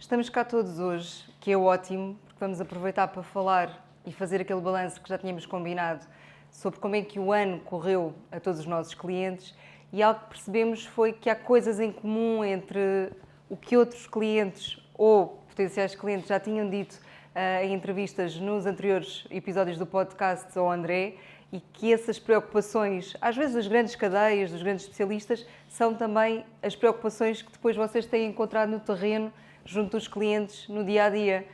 Estamos cá todos hoje, que é ótimo, porque vamos aproveitar para falar e fazer aquele balanço que já tínhamos combinado sobre como é que o ano correu a todos os nossos clientes, e algo que percebemos foi que há coisas em comum entre o que outros clientes ou potenciais clientes já tinham dito em entrevistas nos anteriores episódios do podcast ao André, e que essas preocupações, às vezes das grandes cadeias, dos grandes especialistas, são também as preocupações que depois vocês têm encontrado no terreno, junto dos clientes, no dia-a-dia.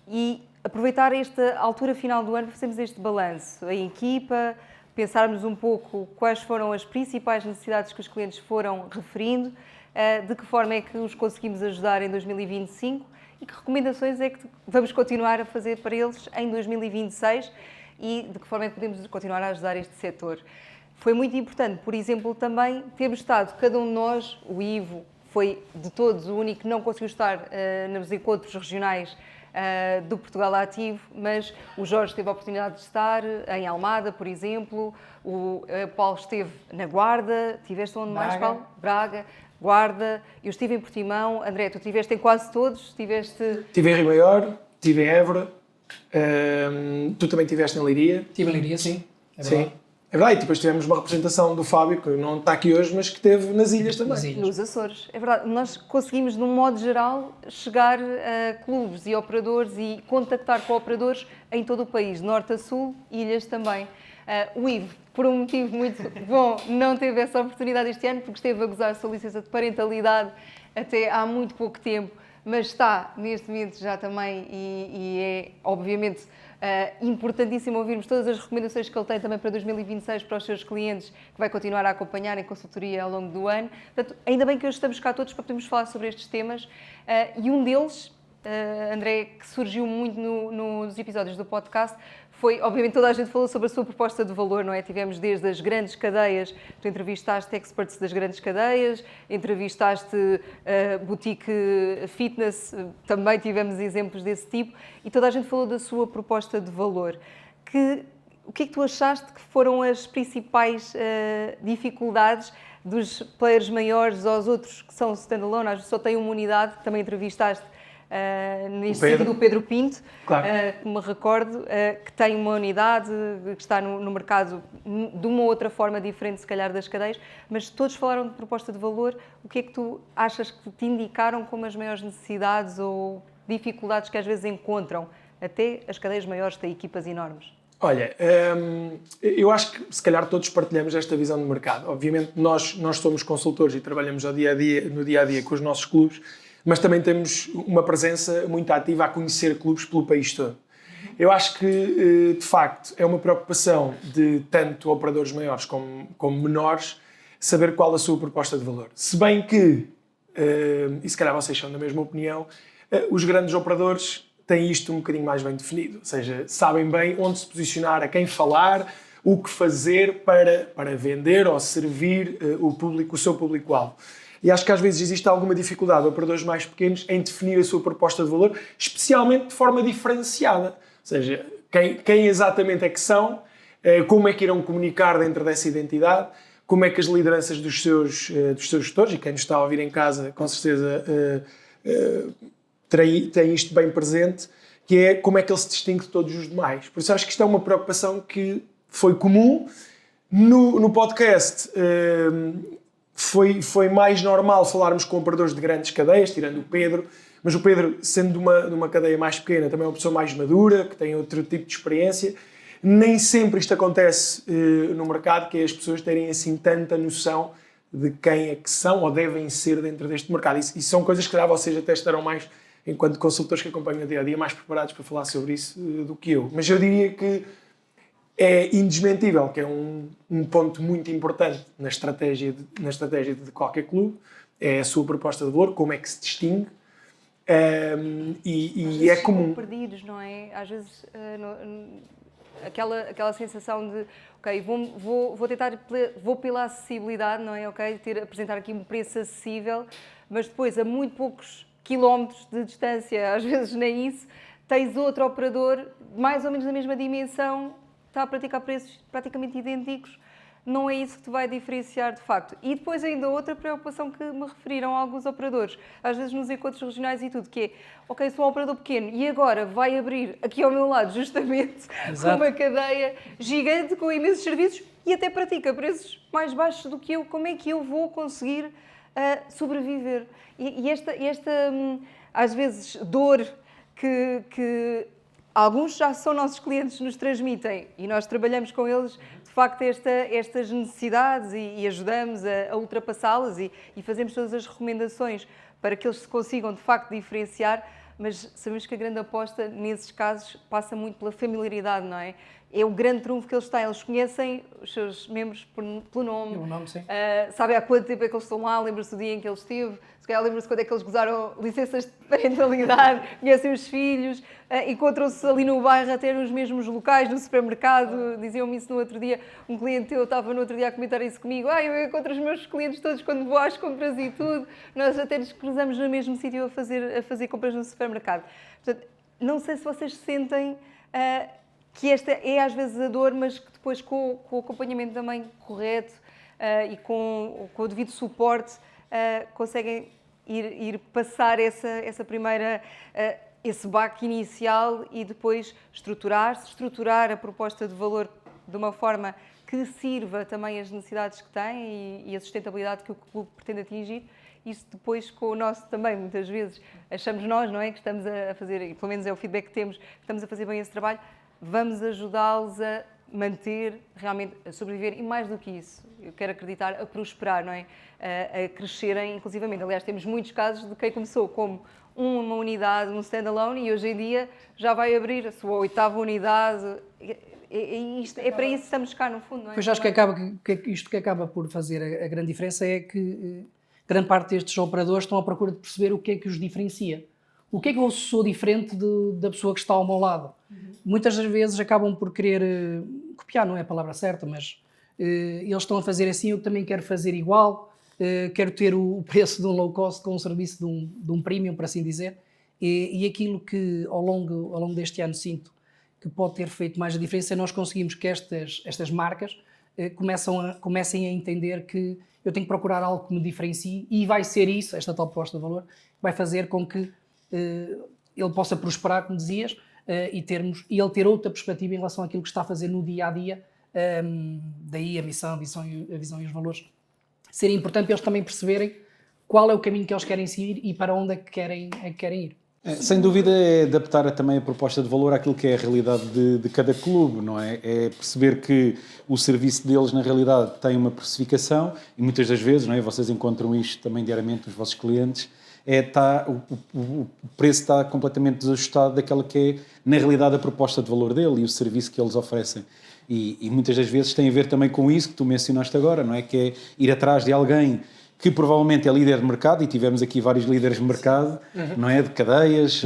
E aproveitar esta altura final do ano para fazermos este balanço, a equipa, pensarmos um pouco quais foram as principais necessidades que os clientes foram referindo, de que forma é que os conseguimos ajudar em 2025 e que recomendações é que vamos continuar a fazer para eles em 2026 e de que forma é que podemos continuar a ajudar este setor. Foi muito importante, por exemplo, também termos estado, cada um de nós, o Ivo foi de todos o único que não conseguiu estar nos encontros regionais do Portugal Ativo, mas o Jorge teve a oportunidade de estar em Almada, por exemplo, o Paulo esteve na Guarda, tiveste onde mais, Paulo? Braga, Guarda, eu estive em Portimão, André, tu estiveste em quase todos, Estive em Rio Maior, estive em Évora, tu também estiveste em Leiria? Estive em Leiria, sim. Sim. É verdade, e depois tivemos uma representação do Fábio, que não está aqui hoje, mas que esteve nas ilhas também. Nas ilhas. Nos Açores. É verdade, nós conseguimos, de um modo geral, chegar a clubes e operadores e contactar com operadores em todo o país, norte a sul, ilhas também. O Ivo, por um motivo muito bom, não teve essa oportunidade este ano, porque esteve a gozar a sua licença de parentalidade até há muito pouco tempo, mas está neste momento já também e é, obviamente, importantíssimo ouvirmos todas as recomendações que ele tem também para 2026 para os seus clientes, que vai continuar a acompanhar em consultoria ao longo do ano. Portanto, ainda bem que hoje estamos cá todos para podermos falar sobre estes temas. E um deles, André, que surgiu muito nos episódios do podcast, foi, obviamente, toda a gente falou sobre a sua proposta de valor, não é? Tivemos desde as grandes cadeias, tu entrevistaste experts das grandes cadeias, entrevistaste boutique fitness, também tivemos exemplos desse tipo, e toda a gente falou da sua proposta de valor. O que é que tu achaste que foram as principais dificuldades dos players maiores aos outros que são standalone, às vezes só têm uma unidade, também entrevistaste neste sentido o Pedro Pinto, claro. Que me recordo, que tem uma unidade, que está no mercado de uma outra forma diferente, se calhar, das cadeias, mas todos falaram de proposta de valor. O que é que tu achas que te indicaram como as maiores necessidades ou dificuldades que às vezes encontram? Até as cadeias maiores têm equipas enormes. Olha, eu acho que se calhar todos partilhamos esta visão de mercado. Obviamente nós somos consultores e trabalhamos no dia-a-dia com os nossos clubes, mas também temos uma presença muito ativa a conhecer clubes pelo país todo. Eu acho que, de facto, é uma preocupação de tanto operadores maiores como menores saber qual a sua proposta de valor. Se bem que, e se calhar vocês são da mesma opinião, os grandes operadores têm isto um bocadinho mais bem definido, ou seja, sabem bem onde se posicionar, a quem falar, o que fazer para vender ou servir o seu público-alvo. E acho que às vezes existe alguma dificuldade de operadores mais pequenos em definir a sua proposta de valor, especialmente de forma diferenciada. Ou seja, quem exatamente é que são, como é que irão comunicar dentro dessa identidade, como é que as lideranças dos seus gestores, e quem nos está a ouvir em casa com certeza tem isto bem presente, que é como é que ele se distingue de todos os demais. Por isso acho que isto é uma preocupação que foi comum. No podcast foi mais normal falarmos com operadores de grandes cadeias, tirando o Pedro, mas o Pedro, sendo de uma cadeia mais pequena, também é uma pessoa mais madura, que tem outro tipo de experiência. Nem sempre isto acontece no mercado, que é as pessoas terem assim tanta noção de quem é que são ou devem ser dentro deste mercado. E são coisas que já vocês até estarão mais, enquanto consultores que acompanham o dia-a-dia, mais preparados para falar sobre isso do que eu. Mas eu diria que é indesmentível, que é um ponto muito importante na estratégia de qualquer clube, é a sua proposta de valor, como é que se distingue, e é comum. Perdidos, não é? Às vezes aquela sensação de, ok, vou pela acessibilidade, não é? Ok, apresentar aqui um preço acessível, mas depois a muito poucos quilómetros de distância, às vezes nem isso, tens outro operador mais ou menos da mesma dimensão, está a praticar preços praticamente idênticos, não é isso que te vai diferenciar de facto. E depois ainda outra preocupação que me referiram alguns operadores, às vezes nos encontros regionais e tudo, que é, ok, sou um operador pequeno e agora vai abrir aqui ao meu lado justamente uma cadeia gigante com imensos serviços e até pratica preços mais baixos do que eu, como é que eu vou conseguir sobreviver? E esta às vezes, dor que alguns já são nossos clientes, nos transmitem e nós trabalhamos com eles, de facto, estas necessidades e ajudamos a ultrapassá-las e fazemos todas as recomendações para que eles se consigam, de facto, diferenciar, mas sabemos que a grande aposta, nesses casos, passa muito pela familiaridade, não é? É o grande trunfo que eles têm. Eles conhecem os seus membros pelo nome. O nome, sim. Sabem há quanto tempo é que eles estão lá, lembram-se do dia em que eles esteve, se calhar lembram-se quando é que eles gozaram licenças de parentalidade, conhecem os filhos, encontram-se ali no bairro até nos mesmos locais, no supermercado. Diziam-me isso no outro dia. Um cliente eu estava no outro dia a comentar isso comigo. Eu encontro os meus clientes todos quando vou às compras e tudo. Nós até nos cruzamos no mesmo sítio a fazer compras no supermercado. Portanto, não sei se vocês sentem que esta é às vezes a dor, mas que depois com o acompanhamento também correto e com o devido suporte conseguem ir passar essa primeira, esse baque inicial e depois estruturar a proposta de valor de uma forma que sirva também as necessidades que tem e a sustentabilidade que o clube pretende atingir. Isso depois com o nosso também, muitas vezes, achamos nós, não é, que estamos a fazer, e pelo menos é o feedback que temos, que estamos a fazer bem esse trabalho, vamos ajudá-los a manter, realmente, a sobreviver e mais do que isso, eu quero acreditar, a prosperar, não é? A crescerem inclusivamente. Aliás, temos muitos casos de quem começou como uma unidade, um standalone e hoje em dia já vai abrir a sua 8ª unidade. É para isso que estamos cá, no fundo, não é? Pois acho que isto que acaba por fazer a grande diferença é que grande parte destes operadores estão à procura de perceber o que é que os diferencia. O que é que eu sou diferente da pessoa que está ao meu lado? Muitas das vezes acabam por querer copiar, não é a palavra certa, mas eles estão a fazer assim, eu também quero fazer igual, quero ter o preço de um low cost com um serviço de um premium, por assim dizer, e aquilo que ao longo deste ano sinto que pode ter feito mais a diferença é nós conseguimos que estas marcas comecem a entender que eu tenho que procurar algo que me diferencie e vai ser isso, esta tal proposta de valor, vai fazer com que ele possa prosperar, como dizias, e ele ter outra perspectiva em relação àquilo que está a fazer no dia-a-dia, daí a missão, a visão e os valores. Seria importante eles também perceberem qual é o caminho que eles querem seguir e para onde é que querem ir. Sem dúvida é adaptar também a proposta de valor àquilo que é a realidade de cada clube, não é? É perceber que o serviço deles na realidade tem uma precificação e muitas das vezes, não é? Vocês encontram isto também diariamente nos vossos clientes, o preço está completamente desajustado daquela que é na realidade a proposta de valor dele e o serviço que eles oferecem. E muitas das vezes tem a ver também com isso que tu mencionaste agora, não é? Que é ir atrás de alguém que provavelmente é líder de mercado, e tivemos aqui vários líderes de mercado, não é? De cadeias,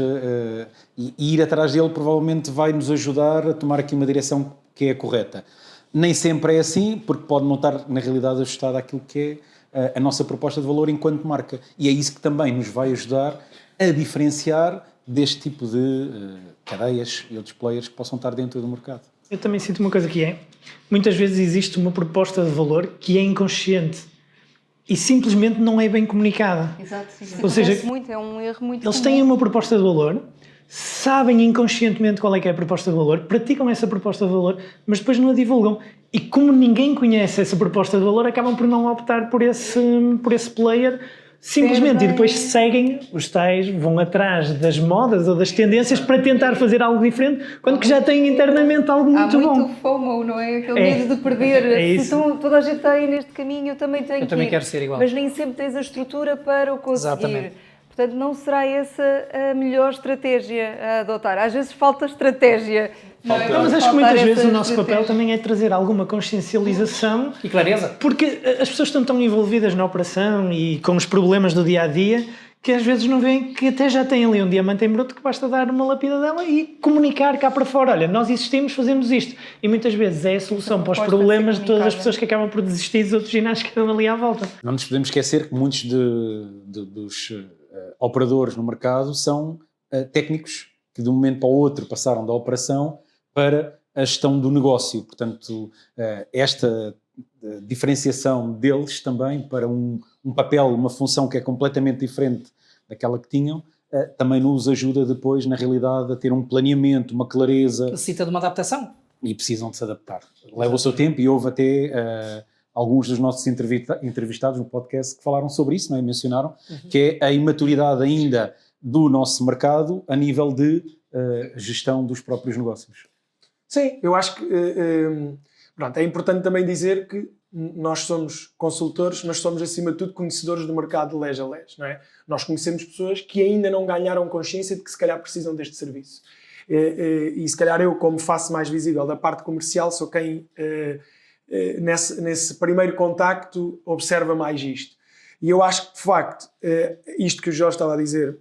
e ir atrás dele provavelmente vai nos ajudar a tomar aqui uma direção que é a correta. Nem sempre é assim, porque pode não estar na realidade ajustado àquilo que é a nossa proposta de valor enquanto marca. E é isso que também nos vai ajudar a diferenciar deste tipo de cadeias e outros players que possam estar dentro do mercado. Eu também sinto uma coisa que muitas vezes existe uma proposta de valor que é inconsciente e simplesmente não é bem comunicada. Exato, sim. Ou seja, é um erro muito eles comum. têm uma proposta de valor, sabem inconscientemente qual é que é a proposta de valor, praticam essa proposta de valor, mas depois não a divulgam. E como ninguém conhece essa proposta de valor, acabam por não optar por esse player simplesmente, e depois seguem os tais, vão atrás das modas ou das tendências para tentar fazer algo diferente, quando que já têm internamente algo muito bom. Há muito FOMO, não é? Aquele medo de perder. Se toda a gente está aí neste caminho, eu também tenho que ir. Quero ser igual. Mas nem sempre tens a estrutura para o conseguir. Exatamente. Portanto, não será essa a melhor estratégia a adotar. Às vezes falta estratégia. Mas acho que muitas vezes o nosso papel também é trazer alguma consciencialização e clareza. Porque as pessoas estão tão envolvidas na operação e com os problemas do dia-a-dia que às vezes não veem que até já têm ali um diamante em bruto que basta dar uma lapidadela e comunicar cá para fora. Olha, nós existimos, fazemos isto. E muitas vezes é a solução para os problemas de todas as pessoas que acabam por desistir dos outros ginásios que andam ali à volta. Não nos podemos esquecer que muitos dos operadores no mercado são técnicos que de um momento para o outro passaram da operação para a gestão do negócio. Portanto, esta diferenciação deles também para um papel, uma função que é completamente diferente daquela que tinham, também nos ajuda depois, na realidade, a ter um planeamento, uma clareza. Necessita de uma adaptação. E precisam de se adaptar. Leva o seu tempo, e houve até alguns dos nossos entrevistados no podcast que falaram sobre isso, não é? Mencionaram que é a imaturidade ainda do nosso mercado a nível de gestão dos próprios negócios. Sim, eu acho que pronto, é importante também dizer que nós somos consultores, mas somos acima de tudo conhecedores do mercado de les a les, não é? Nós conhecemos pessoas que ainda não ganharam consciência de que se calhar precisam deste serviço. E se calhar eu, como face mais visível da parte comercial, sou quem nesse primeiro contacto observa mais isto. E eu acho que, de facto, isto que o Jorge estava a dizer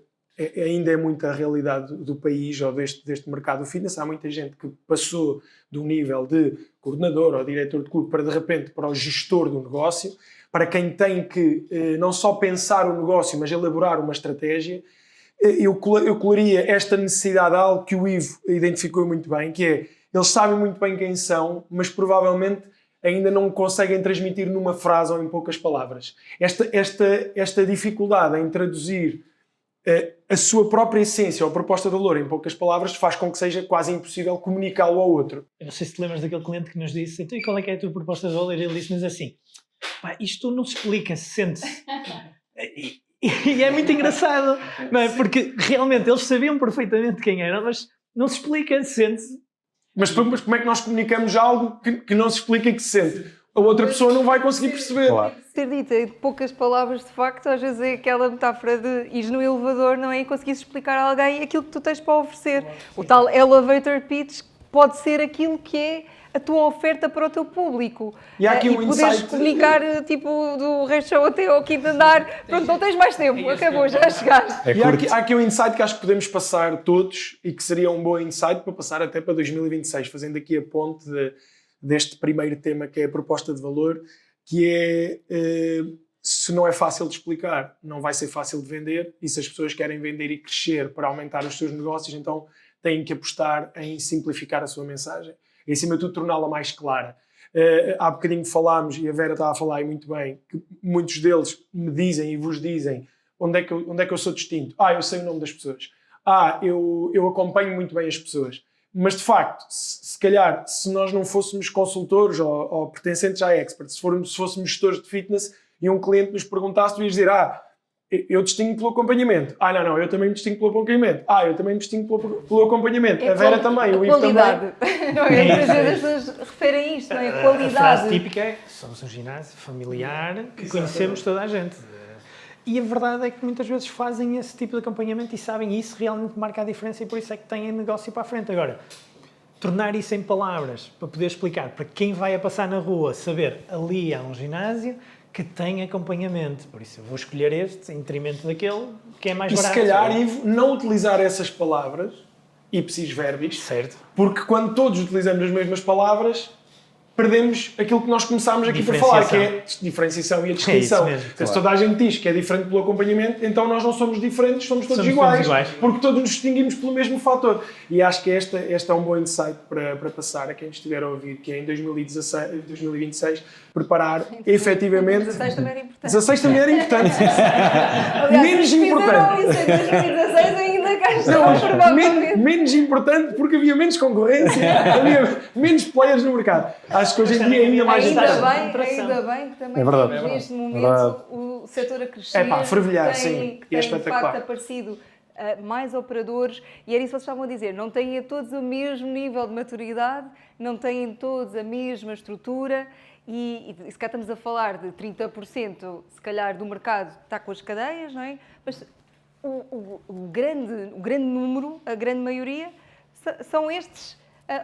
ainda é muito a realidade do país ou deste mercado do fitness. Há muita gente que passou do nível de coordenador ou diretor de clube para, de repente, para o gestor do negócio, para quem tem que não só pensar o negócio, mas elaborar uma estratégia. Eu colaria esta necessidade a algo que o Ivo identificou muito bem, que é, eles sabem muito bem quem são, mas provavelmente ainda não conseguem transmitir numa frase ou em poucas palavras. Esta dificuldade em traduzir a sua própria essência ou proposta de valor em poucas palavras faz com que seja quase impossível comunicá-lo ao outro. Eu não sei se te lembras daquele cliente que nos disse, então, e qual é que é a tua proposta de valor? E ele disse-nos assim, pá, isto não se explica, sente-se. E é muito engraçado, não é? Porque realmente eles sabiam perfeitamente quem eram, mas não se explica, sente-se. Mas como é que nós comunicamos algo que não se explica e que se sente? A outra pessoa não vai conseguir perceber. Claro. Ser dita em poucas palavras, de facto, às vezes é aquela metáfora de ires no elevador, não é? E conseguires explicar a alguém aquilo que tu tens para oferecer. O tal elevator pitch pode ser aquilo que é a tua oferta para o teu público. E há aqui um poderes insight... comunicar, tipo, do resto show até ao quinto andar. Pronto, não tens mais tempo, acabou, já chegaste. E há aqui um insight que acho que podemos passar todos e que seria um bom insight para passar até para 2026, fazendo aqui a ponte deste primeiro tema, que é a proposta de valor, que é, se não é fácil de explicar, não vai ser fácil de vender, e se as pessoas querem vender e crescer para aumentar os seus negócios, então têm que apostar em simplificar a sua mensagem e, acima de tudo, torná-la mais clara. Há bocadinho falámos, e a Vera está a falar aí muito bem, que muitos deles me dizem e vos dizem onde é que eu sou distinto. Eu sei o nome das pessoas. Eu acompanho muito bem as pessoas. Mas, de facto, se calhar, se nós não fôssemos consultores ou pertencentes à Expert, se fôssemos gestores de fitness e um cliente nos perguntasse, tu ias dizer, eu distingo pelo acompanhamento. Não, eu também me distingo pelo acompanhamento. Eu também me distingo pelo acompanhamento. A Vera também, o Ivo também. Não é? Muitas vezes as pessoas referem a isto, não é? Qualidade. A frase típica é, somos um ginásio familiar que conhecemos toda a gente. E a verdade é que muitas vezes fazem esse tipo de acompanhamento e sabem isso realmente marca a diferença e por isso é que têm negócio para a frente. Agora, tornar isso em palavras para poder explicar para quem vai a passar na rua, saber ali há um ginásio que tem acompanhamento. Por isso eu vou escolher este em detrimento daquele que é mais barato. E se calhar, Ivo, não utilizar essas palavras, ipsis verbis, certo. Porque quando todos utilizamos as mesmas palavras, perdemos aquilo que nós começámos aqui por falar, que é a diferenciação e a distinção. Se toda a gente diz que é diferente pelo acompanhamento, então nós não somos diferentes, somos todos iguais, porque todos nos distinguimos pelo mesmo fator. E acho que este é um bom insight para passar a quem estiver a ouvir, que é em 2026 preparar efetivamente... 16 também era importante. 16 também era importante. Aliás, menos importante. Isso em 2016 ainda cá estão, provavelmente. Menos importante porque havia menos concorrência, havia menos players no mercado. Acho que hoje em dia é ainda mais Ainda bem que também neste momento o setor a crescer, fervilhar, que sim, tem é de espetacular. facto aparecido mais operadores, e era isso que vocês estavam a dizer, não têm todos o mesmo nível de maturidade, não têm todos a mesma estrutura, e se cá estamos a falar de 30% se calhar do mercado está com as cadeias, não é? Mas o grande número, a grande maioria, são estes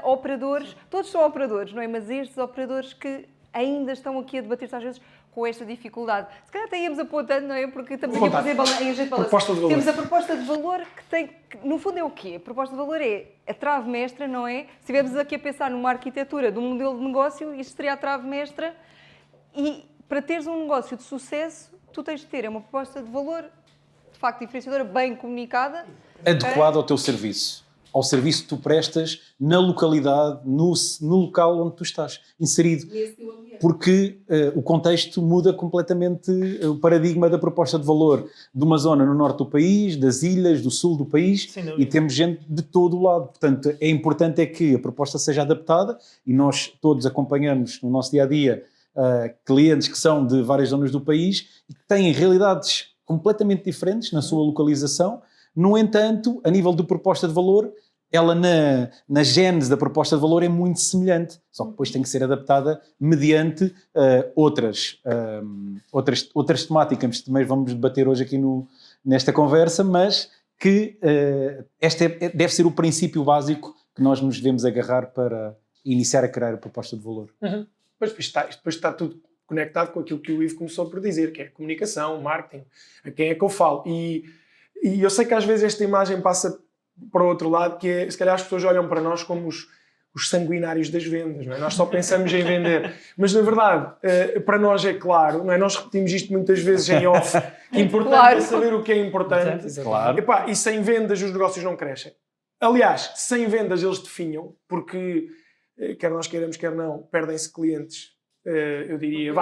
operadores, todos são operadores, não é? Mas estes operadores que ainda estão aqui a debater-se às vezes com esta dificuldade. Se calhar até íamos apontando, não é? Porque estamos aqui a fazer proposta de valor. Temos a proposta de valor que no fundo é o quê? A proposta de valor é a trave mestra, não é? Se estivermos aqui a pensar numa arquitetura de um modelo de negócio, isto seria a trave mestra, e para teres um negócio de sucesso, tu tens de ter uma proposta de valor de facto diferenciadora, bem comunicada. Adequado ao teu serviço. ao serviço que tu prestas na localidade, no local onde tu estás inserido. Porque o contexto muda completamente o paradigma da proposta de valor de uma zona no norte do país, das ilhas, do sul do país, e temos gente de todo o lado. Portanto, é importante é que a proposta seja adaptada, e nós todos acompanhamos no nosso dia-a-dia clientes que são de várias zonas do país e que têm realidades completamente diferentes na sua localização. No entanto, a nível de proposta de valor, ela na gênese da proposta de valor é muito semelhante, só que depois tem que ser adaptada mediante outras temáticas que também vamos debater hoje aqui nesta conversa, mas que este deve ser o princípio básico que nós nos devemos agarrar para iniciar a criar a proposta de valor. Uhum. Depois está tudo conectado com aquilo que o Ivo começou por dizer, que é comunicação, marketing, a quem é que eu falo. E eu sei que às vezes esta imagem passa para o outro lado, que é, se calhar as pessoas olham para nós como os sanguinários das vendas, não é? Nós só pensamos em vender. Mas, na verdade, para nós é claro, não é? Nós repetimos isto muitas vezes em off, importante é saber o que é importante. Claro. E sem vendas os negócios não crescem. Aliás, sem vendas eles definham, porque, quer nós queiramos, quer não, perdem-se clientes. Eu diria,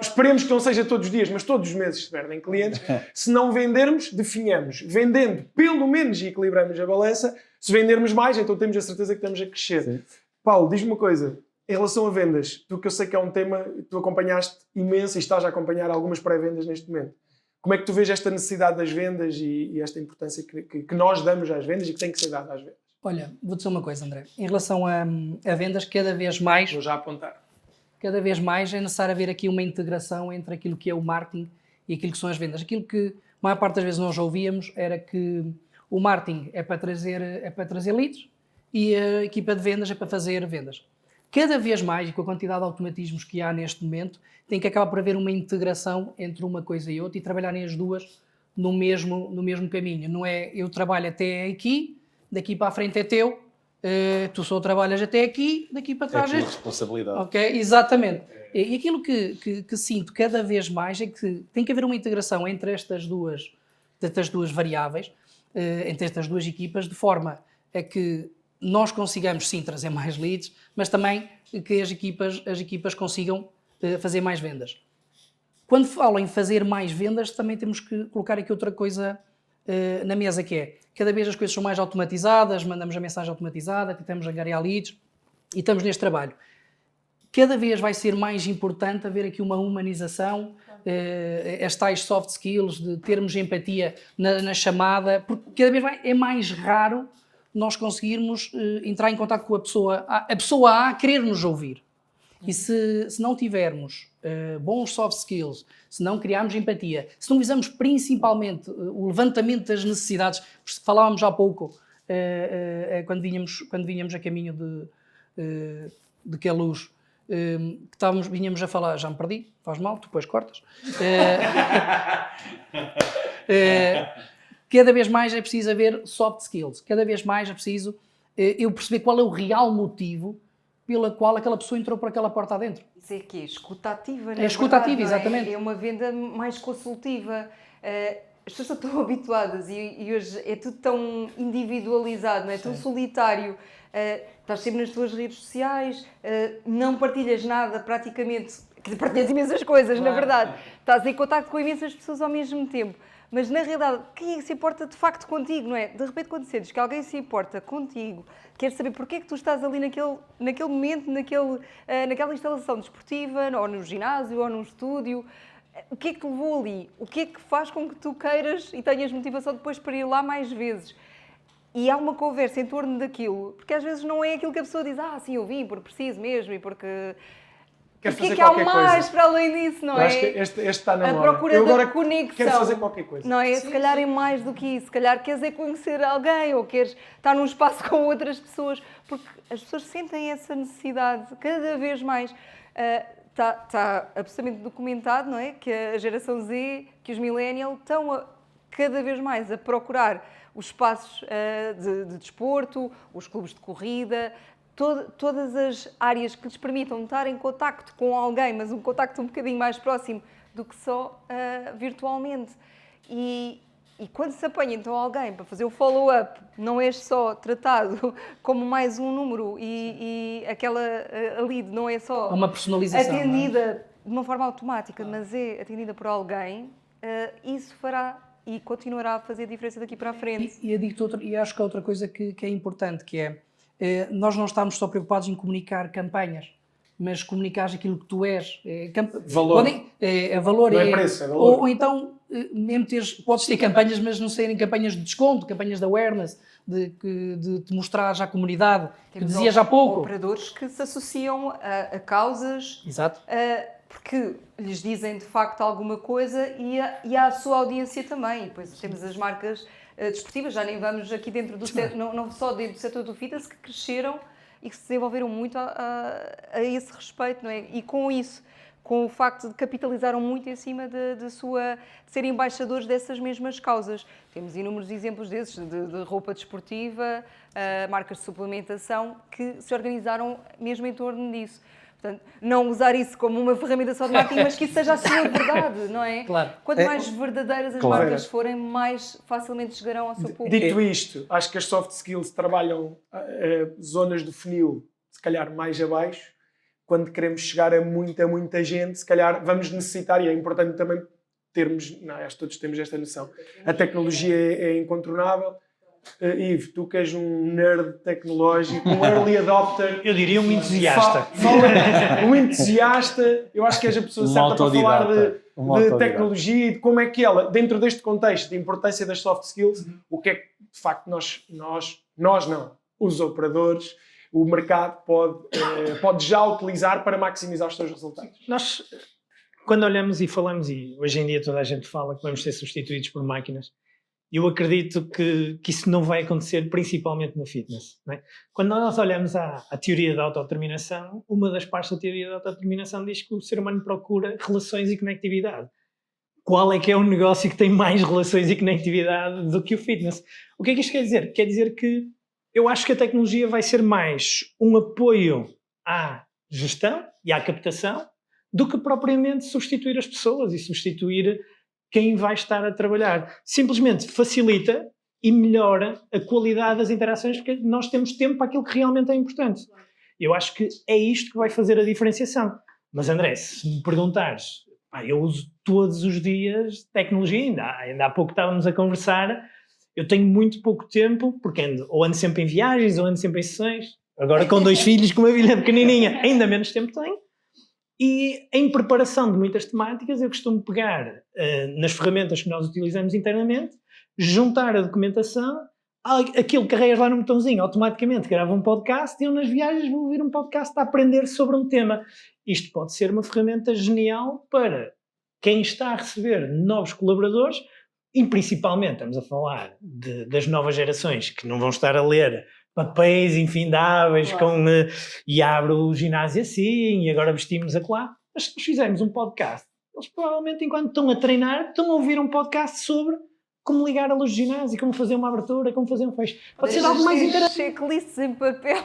esperemos que não seja todos os dias, mas todos os meses se perdem clientes. Se não vendermos, definhamos. Vendendo, pelo menos, e equilibramos a balança. Se vendermos mais, então temos a certeza que estamos a crescer. Sim. Paulo, diz-me uma coisa. Em relação a vendas, tu que eu sei que é um tema que tu acompanhaste imenso e estás a acompanhar algumas pré-vendas neste momento. Como é que tu vês esta necessidade das vendas e esta importância que nós damos às vendas e que tem que ser dada às vendas? Olha, vou dizer uma coisa, André. Em relação a vendas, cada vez mais... Vou já apontar. Cada vez mais é necessário haver aqui uma integração entre aquilo que é o marketing e aquilo que são as vendas. Aquilo que a maior parte das vezes nós ouvíamos era que o marketing é para trazer leads e a equipa de vendas é para fazer vendas. Cada vez mais, e com a quantidade de automatismos que há neste momento, tem que acabar por haver uma integração entre uma coisa e outra e trabalharem as duas no mesmo caminho. Não é eu trabalho até aqui, daqui para a frente é teu, tu só trabalhas até aqui, daqui para trás é a tua responsabilidade. Ok, exatamente. E aquilo que sinto cada vez mais é que tem que haver uma integração entre estas duas variáveis, entre estas duas equipas, de forma a que nós consigamos sim trazer mais leads, mas também que as equipas consigam fazer mais vendas. Quando falo em fazer mais vendas, também temos que colocar aqui outra coisa na mesa, que é, cada vez as coisas são mais automatizadas, mandamos a mensagem automatizada, tentamos angariar leads e estamos neste trabalho. Cada vez vai ser mais importante haver aqui uma humanização, as tais soft skills, de termos empatia na chamada, porque cada vez é mais raro nós conseguirmos entrar em contato com a pessoa A querer nos ouvir. E se não tivermos bons soft skills, se não criarmos empatia, se não fizermos principalmente o levantamento das necessidades, porque falávamos há pouco, quando vínhamos a caminho de Queluz, que vínhamos a falar, já me perdi, faz mal, tu depois cortas. Cada vez mais é preciso haver soft skills, cada vez mais é preciso eu perceber qual é o real motivo pela qual aquela pessoa entrou por aquela porta adentro. Isso é que é escutativa, é escutativa, exatamente. É uma venda mais consultiva. As pessoas estão habituadas e hoje é tudo tão individualizado, não é? Tão solitário. Estás sempre nas tuas redes sociais, não partilhas nada praticamente, partilhas imensas coisas, claro. Na verdade. Estás em contacto com imensas pessoas ao mesmo tempo. Mas, na realidade, quem é que se importa de facto contigo, não é? De repente, quando sentes que alguém se importa contigo, quer saber porque é que tu estás ali naquele momento, naquela instalação desportiva, ou no ginásio, ou num estúdio, o que é que te levou ali? O que é que faz com que tu queiras e tenhas motivação depois para ir lá mais vezes? E há uma conversa em torno daquilo, porque às vezes não é aquilo que a pessoa diz, sim, eu vim porque preciso mesmo e porque... O que é que há mais para além disso, não é? Acho que este está na moda. A procura da conexão. Quero fazer qualquer coisa. Não é? Se calhar é mais do que isso. Se calhar queres conhecer alguém ou queres estar num espaço com outras pessoas. Porque as pessoas sentem essa necessidade cada vez mais. Está absolutamente documentado, não é? Que a geração Z, que os millennials estão cada vez mais a procurar os espaços de desporto, os clubes de corrida, todas as áreas que lhes permitam estar em contacto com alguém, mas um contacto um bocadinho mais próximo do que só virtualmente. E E quando se apanha então alguém para fazer o follow-up, não és só tratado como mais um número e aquela a lead não é só Há uma personalização. atendida de uma forma automática, mas é atendida por alguém, isso fará e continuará a fazer diferença daqui para a frente. E acho que há outra coisa que é importante, que é nós não estamos só preocupados em comunicar campanhas, mas comunicar aquilo que tu és. Valor. Valor. Não é preço, é valor. Ou então, mesmo podes ter campanhas, mas não serem campanhas de desconto, campanhas de awareness, de te mostrar à comunidade, que Temos dizias há pouco. operadores que se associam a causas, Exato. porque lhes dizem de facto alguma coisa e à sua audiência também. E depois temos as marcas desportivas, já nem vamos aqui dentro do setor, não só dentro do setor do fitness, que cresceram e que se desenvolveram muito a esse respeito, não é? E com isso, com o facto de capitalizaram muito em cima de serem embaixadores dessas mesmas causas. Temos inúmeros exemplos desses, de roupa desportiva, marcas de suplementação, que se organizaram mesmo em torno disso. Portanto, não usar isso como uma ferramenta só de marketing, mas que isso seja a sua verdade, não é? Claro. Quanto mais verdadeiras as marcas forem, mais facilmente chegarão ao seu público. Dito isto, acho que as soft skills trabalham zonas do funil, se calhar mais abaixo. Quando queremos chegar a muita gente, se calhar vamos necessitar, e é importante também termos, acho que todos temos esta noção, a tecnologia é incontornável. Ivo, tu que és um nerd tecnológico, um early adopter. Eu diria um entusiasta. Um entusiasta, eu acho que és a pessoa certa para falar de tecnologia e de como é que ela, dentro deste contexto de importância das soft skills, o que é que de facto nós não, os operadores, o mercado pode já utilizar para maximizar os seus resultados. Nós, quando olhamos e falamos, e hoje em dia toda a gente fala que vamos ser substituídos por máquinas, eu acredito que isso não vai acontecer principalmente no fitness. Não é? Quando nós olhamos à teoria da autodeterminação, uma das partes da teoria da autodeterminação diz que o ser humano procura relações e conectividade. Qual é que é o negócio que tem mais relações e conectividade do que o fitness? O que é que isto quer dizer? Quer dizer que eu acho que a tecnologia vai ser mais um apoio à gestão e à captação do que propriamente substituir as pessoas e substituir quem vai estar a trabalhar. Simplesmente facilita e melhora a qualidade das interações porque nós temos tempo para aquilo que realmente é importante. Eu acho que é isto que vai fazer a diferenciação. Mas André, se me perguntares, eu uso todos os dias tecnologia, ainda há pouco estávamos a conversar, eu tenho muito pouco tempo, porque ando sempre em viagens, ou ando sempre em sessões, agora com 2 filhos, com uma filha pequenininha, ainda menos tempo tenho. E em preparação de muitas temáticas, eu costumo pegar nas ferramentas que nós utilizamos internamente, juntar a documentação, aquilo carregas lá no botãozinho, automaticamente grava um podcast e eu nas viagens vou ouvir um podcast a aprender sobre um tema. Isto pode ser uma ferramenta genial para quem está a receber novos colaboradores e principalmente estamos a falar das novas gerações que não vão estar a ler papéis infindáveis e abro o ginásio assim e agora vestimos acolá. Mas se nós fizermos um podcast, eles provavelmente enquanto estão a treinar estão a ouvir um podcast sobre como ligar a luz do ginásio, como fazer uma abertura, como fazer um fecho. Pode ser algo mais interessante. Checklists em papel.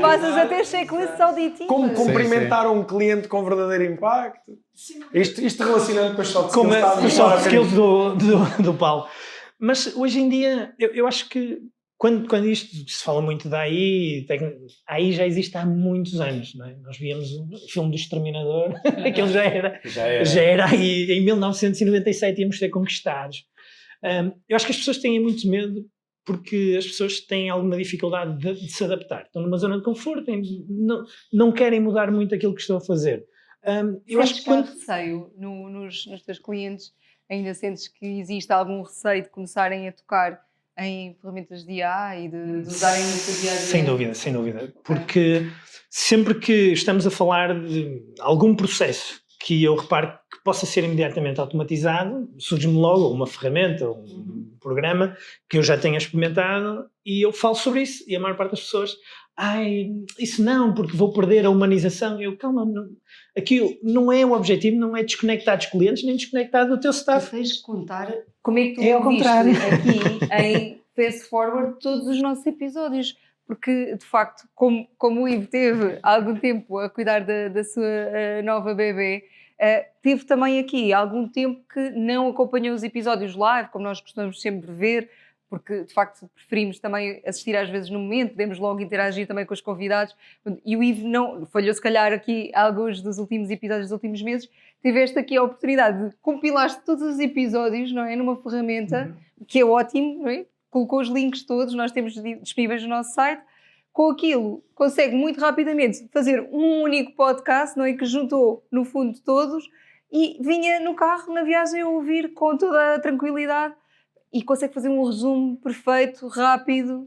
Passas até checklists auditivas. Como cumprimentar um cliente com verdadeiro impacto. Isto relacionando com as soft skills. Com os soft skills do Paulo. Mas hoje em dia, eu acho que quando isto se fala muito da AI, a AI já existe há muitos anos, não é? Nós víamos o filme do Exterminador, aquele já era aí, em 1997 íamos ser conquistados. Eu acho que as pessoas têm muito medo porque as pessoas têm alguma dificuldade de se adaptar. Estão numa zona de conforto, não querem mudar muito aquilo que estão a fazer. Eu acho que quando receio nos teus clientes, ainda sentes que existe algum receio de começarem a tocar em ferramentas de IA e de usarem no seu dia a dia? Sem dúvida. Porque sempre que estamos a falar de algum processo que eu reparo que possa ser imediatamente automatizado, surge-me logo uma ferramenta, um programa que eu já tenha experimentado e eu falo sobre isso e a maior parte das pessoas isso não, porque vou perder a humanização. Calma, aquilo não é o objetivo, não é desconectar dos clientes nem desconectar do teu staff. Tens de contar como é que tu ao contrário aqui em Fast Forward todos os nossos episódios, porque de facto, como o Ivo teve há algum tempo a cuidar da sua nova bebê, Teve também aqui algum tempo que não acompanhou os episódios live, como nós costumamos sempre ver, porque de facto preferimos também assistir às vezes no momento, podemos logo interagir também com os convidados. E o Ivo não falhou, se calhar, aqui alguns dos últimos episódios dos últimos meses. Tiveste aqui a oportunidade de compilar todos os episódios, não é? Numa ferramenta que é ótimo, não é? Colocou os links todos, nós temos disponíveis no nosso site. Com aquilo, consegue muito rapidamente fazer um único podcast, não é? Que juntou, no fundo, todos, e vinha no carro, na viagem, a ouvir com toda a tranquilidade e consegue fazer um resumo perfeito, rápido,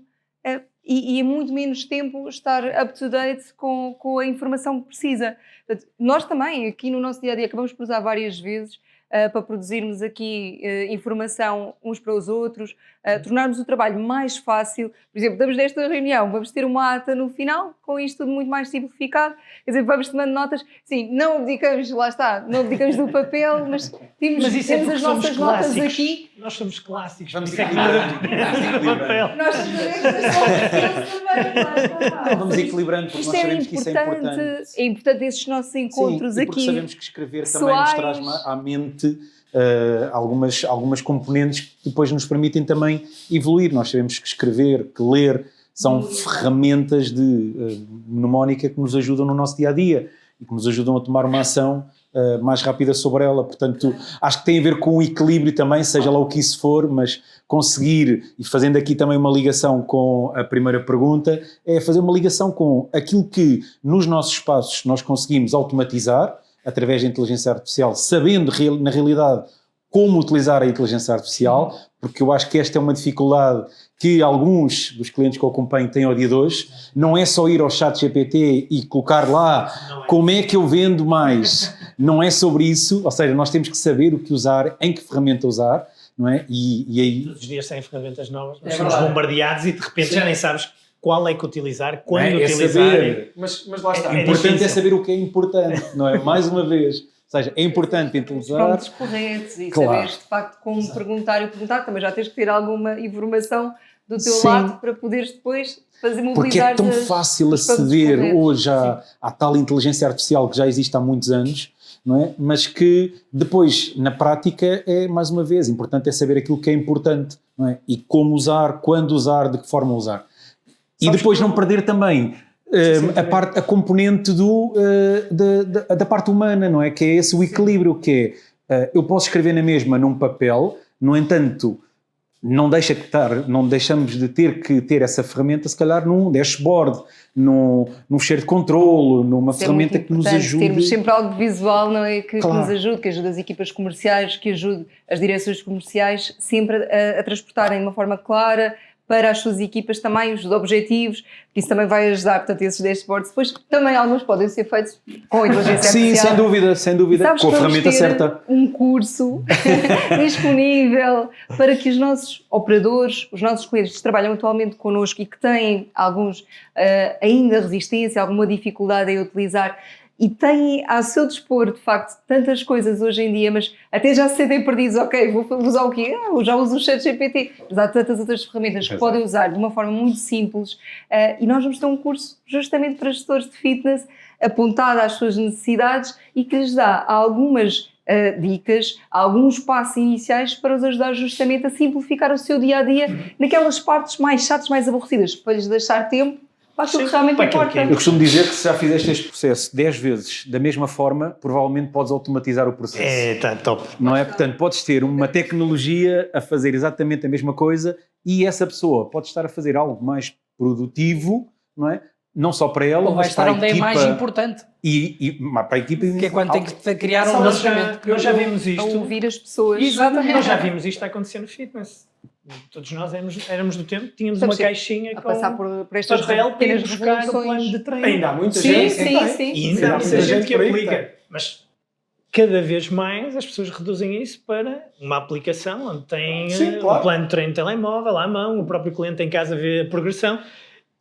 e em muito menos tempo estar up-to-date com a informação que precisa. Portanto, nós também, aqui no nosso dia-a-dia, acabamos por usar várias vezes para produzirmos aqui informação uns para os outros, tornarmos o trabalho mais fácil. Por exemplo, estamos nesta reunião, vamos ter uma ata no final, com isto tudo muito mais simplificado. Quer dizer, vamos tomando notas. Sim, não abdicamos, lá está, não abdicamos do papel, mas temos as nossas notas aqui. Nós somos clássicos. Vamos por isso é que nada papel. Nós sabemos as nossas também, lá está. Vamos equilibrando, porque Isto nós sabemos que isso é importante. É importante esses nossos encontros. Sim, e porque aqui. sabemos que escrever também nos traz à mente algumas componentes que depois nos permitem também evoluir. Nós sabemos que escrever, que ler, são ferramentas de mnemónica que nos ajudam no nosso dia-a-dia e que nos ajudam a tomar uma ação mais rápida sobre ela. Portanto, acho que tem a ver com o equilíbrio também, seja lá o que isso for, mas conseguir, e fazendo aqui também uma ligação com a primeira pergunta, é fazer uma ligação com aquilo que nos nossos espaços nós conseguimos automatizar através da inteligência artificial, sabendo na realidade como utilizar a inteligência artificial, porque eu acho que esta é uma dificuldade que alguns dos clientes que eu acompanho têm ao dia de hoje. Não é só ir ao chat GPT e colocar lá como é que eu vendo mais. Não é sobre isso, ou seja, nós temos que saber o que usar, em que ferramenta usar, não é? E aí... Todos os dias têm ferramentas novas, nós somos bombardeados e de repente já nem sabes qual é que utilizar, quando utilizar. Saber, mas lá está. O importante é saber o que é importante, não é? Mais uma vez. Ou seja, é importante utilizar... Prompts corretos e saberes de facto como perguntar e perguntar. Também já tens que ter alguma informação do teu lado para poderes depois fazer mobilizar. Porque é tão fácil aceder hoje à tal inteligência artificial que já existe há muitos anos, não é? Mas que depois, na prática, é, mais uma vez, importante é saber aquilo que é importante, não é? E como usar, quando usar, de que forma usar. E depois não perder também a componente da parte humana, não é? Que é esse o equilíbrio, que é, eu posso escrever na mesma num papel, no entanto, não deixamos de ter que ter essa ferramenta, se calhar num dashboard, num fecheiro de controle, numa ferramenta que nos ajude. Termos sempre algo visual, não é? Que nos ajude, que ajude as equipas comerciais, que ajude as direções comerciais sempre a transportarem de uma forma clara para as suas equipas também os objetivos, que isso também vai ajudar, portanto, esses dashboards. Depois também alguns podem ser feitos com a inteligência artificial. Sim, sem dúvida, com a ferramenta certa. Um curso disponível para que os nossos operadores, os nossos clientes que trabalham atualmente connosco e que têm alguns ainda resistência, alguma dificuldade em utilizar e têm ao seu dispor, de facto, tantas coisas hoje em dia, mas até já se sentem perdidos, ok, vou usar o quê? Eu já uso o chat GPT, mas há tantas outras ferramentas que podem usar de uma forma muito simples e nós vamos ter um curso justamente para gestores de fitness apontado às suas necessidades e que lhes dá algumas dicas, alguns passos iniciais para os ajudar justamente a simplificar o seu dia-a-dia naquelas partes mais chatas, mais aborrecidas, para lhes deixar tempo para aquilo que realmente importa. Eu costumo dizer que se já fizeste este processo 10 vezes da mesma forma, provavelmente podes automatizar o processo. Tá top. Não é? Portanto, podes ter uma tecnologia a fazer exatamente a mesma coisa e essa pessoa pode estar a fazer algo mais produtivo, não é? Não só para ela, mas para a equipa. Ou vai estar onde é mais importante. E para a equipa... Que é quando tem que criar um relacionamento. Nós já vimos isto. A ouvir as pessoas. Exatamente. Nós já vimos isto a acontecer no fitness. Todos nós éramos do tempo, tínhamos uma caixinha a com passar por estas papel para ir pequenas buscar o plano de treino. Ainda há muita gente. Sim. E ainda há muita gente que aplica. Mas cada vez mais as pessoas reduzem isso para uma aplicação onde tem um plano de treino de telemóvel à mão, o próprio cliente em casa vê a progressão.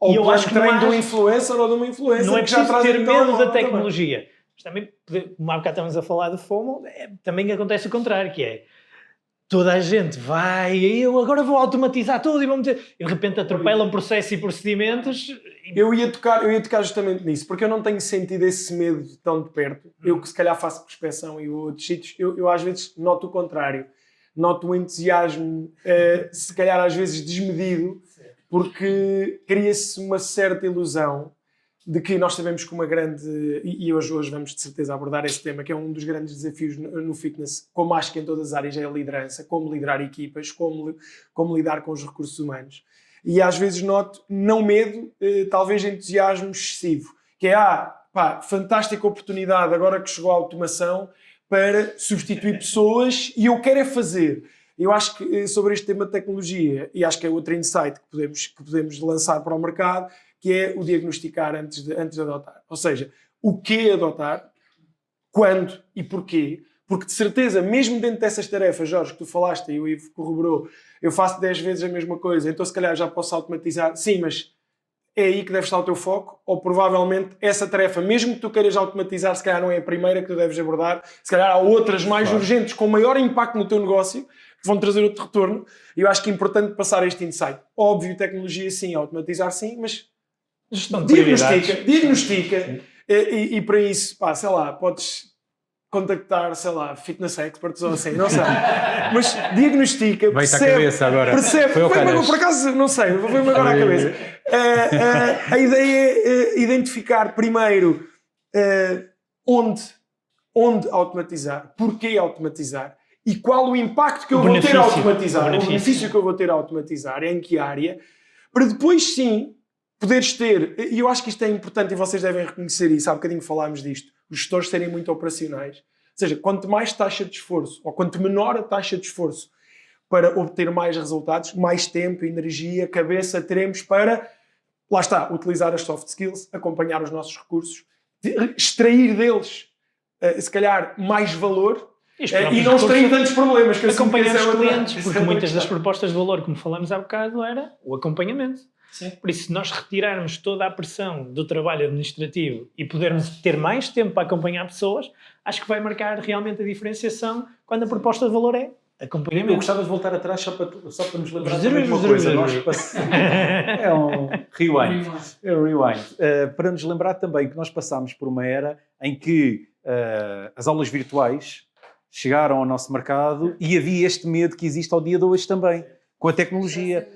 Ou e eu acho que treino de um influencer ou de uma influencer. não é que já preciso traz ter medo da tecnologia. Mas também, como há bocado estávamos a falar do FOMO, também acontece o contrário, que é toda a gente vai, eu agora vou automatizar tudo e vou meter... E de repente atropelam processos e procedimentos. Eu ia tocar justamente nisso, porque eu não tenho sentido esse medo tão de perto. Eu que se calhar faço prospeção e vou a outros sítios, eu às vezes noto o contrário. Noto o entusiasmo, se calhar às vezes desmedido, porque cria-se uma certa ilusão de que nós sabemos que uma grande... E hoje vamos de certeza abordar esse tema, que é um dos grandes desafios no fitness, como acho que em todas as áreas, é a liderança, como liderar equipas, como lidar com os recursos humanos. E às vezes noto, não medo, talvez entusiasmo excessivo, que é, fantástica oportunidade agora que chegou a automação para substituir pessoas e eu quero é fazer. Eu acho que sobre este tema de tecnologia, e acho que é outro insight que podemos lançar para o mercado, que é o diagnosticar antes de adotar. Ou seja, o que adotar, quando e porquê. Porque de certeza, mesmo dentro dessas tarefas, Jorge, que tu falaste e o Ivo corroborou, eu faço 10 vezes a mesma coisa, então se calhar já posso automatizar. Sim, mas é aí que deve estar o teu foco, ou provavelmente essa tarefa, mesmo que tu queiras automatizar, se calhar não é a primeira que tu deves abordar, se calhar há outras mais urgentes, com maior impacto no teu negócio, que vão trazer outro retorno. E eu acho que é importante passar este insight. Óbvio, tecnologia sim, automatizar sim, mas Gestão de diagnostica e para isso, sei lá, podes contactar, sei lá, fitness experts ou assim, não sei. Mas diagnostica, Vai-te à cabeça agora. percebe. Foi ao calhas. Por acaso, não sei, foi-me agora à cabeça. A ideia é identificar primeiro onde automatizar, porquê automatizar e qual o impacto que eu vou ter a automatizar, o benefício que eu vou ter a automatizar, em que área, para depois sim poderes ter, e eu acho que isto é importante e vocês devem reconhecer isso, há bocadinho falámos disto, os gestores serem muito operacionais. Ou seja, quanto mais taxa de esforço, ou quanto menor a taxa de esforço para obter mais resultados, mais tempo, energia, cabeça teremos para, lá está, utilizar as soft skills, acompanhar os nossos recursos, extrair deles, se calhar, mais valor e não extrair tantos problemas. Que acompanhar os clientes, porque muitas das propostas de valor, como falamos há bocado, era o acompanhamento. Sim. Por isso, se nós retirarmos toda a pressão do trabalho administrativo e pudermos ter mais tempo para acompanhar pessoas, acho que vai marcar realmente a diferenciação quando a proposta de valor é acompanhamento. Eu gostava de voltar atrás só para nos lembrar também de uma coisa. É um rewind. É um rewind. Para nos lembrar também que nós passámos por uma era em que as aulas virtuais chegaram ao nosso mercado e havia este medo que existe ao dia de hoje também. Com a tecnologia,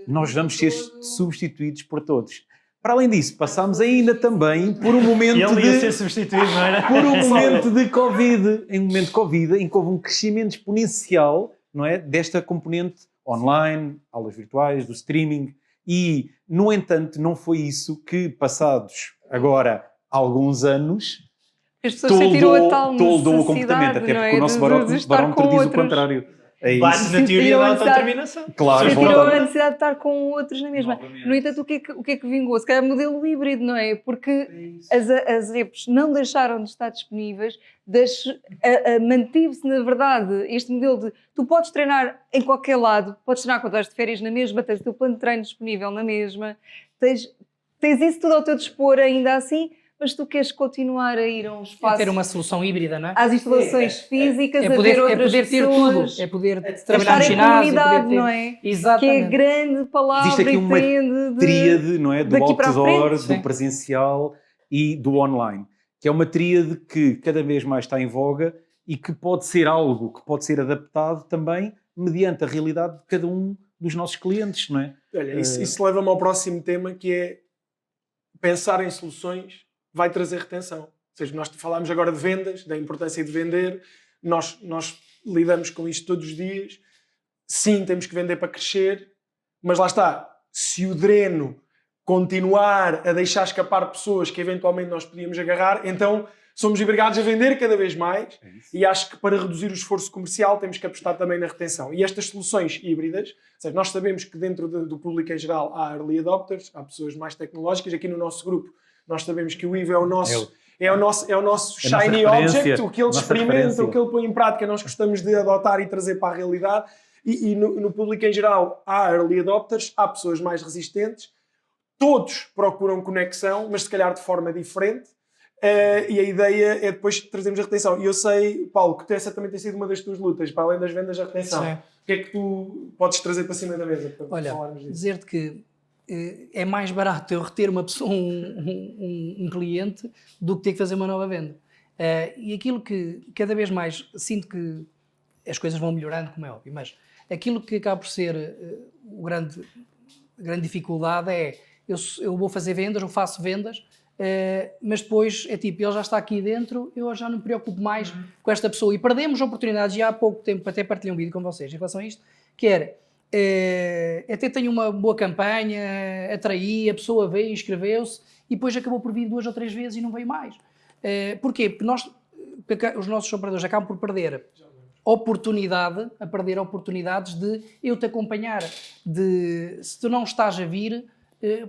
nós vamos ser substituídos por todos. Para além disso, passámos ainda também por um momento ele ia ser substituído, não era? Por um momento de Covid, em um momento de Covid, em que houve um crescimento exponencial, não é, desta componente online, aulas virtuais, do streaming, e, no entanto, não foi isso que, passados agora alguns anos, as pessoas sentiram a tal toldou o comportamento, até porque o nosso barómetro diz o contrário. É base na teoria da autodeterminação. Claro, sentiram a necessidade de estar com outros na mesma. No entanto, o que é que vingou? Se calhar modelo híbrido, não é? Porque as apps não deixaram de estar disponíveis, mantive-se, na verdade, este modelo de tu podes treinar em qualquer lado, podes treinar quando vais de férias na mesma, tens o teu plano de treino disponível na mesma, tens isso tudo ao teu dispor ainda assim, mas tu queres continuar a ir a um espaço... É ter uma solução híbrida, não é? Às instalações físicas, a ver outras pessoas, ter tudo. É poder trabalhar no ginásio. Comunidade, não é? Exatamente. Que é a grande palavra. Existe aqui uma tríade, não é? Do outdoor, do presencial e do online. Que é uma tríade que cada vez mais está em voga e que pode ser algo que pode ser adaptado também mediante a realidade de cada um dos nossos clientes, não é? Olha, isso leva-me ao próximo tema, que é pensar em soluções vai trazer retenção. Ou seja, nós falámos agora de vendas, da importância de vender, nós lidamos com isto todos os dias. Sim, temos que vender para crescer, mas lá está, se o dreno continuar a deixar escapar pessoas que eventualmente nós podíamos agarrar, então somos obrigados a vender cada vez mais e acho que para reduzir o esforço comercial temos que apostar também na retenção. E estas soluções híbridas, ou seja, nós sabemos que dentro do público em geral há early adopters, há pessoas mais tecnológicas. Aqui no nosso grupo nós sabemos que o Ivo é o nosso shiny object, o que ele experimenta, o que ele põe em prática, nós gostamos de adotar e trazer para a realidade. E no público em geral há early adopters, há pessoas mais resistentes, todos procuram conexão, mas se calhar de forma diferente. e a ideia é depois trazermos a retenção. E eu sei, Paulo, que essa também tem sido uma das tuas lutas, para além das vendas, a retenção. Sim. O que é que tu podes trazer para cima da mesa para Olha, falarmos disso? dizer-te que é mais barato eu reter uma pessoa, um cliente, do que ter que fazer uma nova venda. E aquilo que cada vez mais sinto que as coisas vão melhorando, como é óbvio, mas aquilo que acaba por ser a grande dificuldade é eu vou fazer vendas, eu faço vendas, mas depois é tipo, ele já está aqui dentro, eu já não me preocupo mais com esta pessoa, e perdemos oportunidades. E há pouco tempo até partilhei um vídeo com vocês em relação a isto, que era até tenho uma boa campanha, atraí, a pessoa veio, inscreveu-se e depois acabou por vir 2 ou 3 vezes e não veio mais. Porquê? Porque os nossos operadores acabam por perder oportunidades de eu te acompanhar, se tu não estás a vir,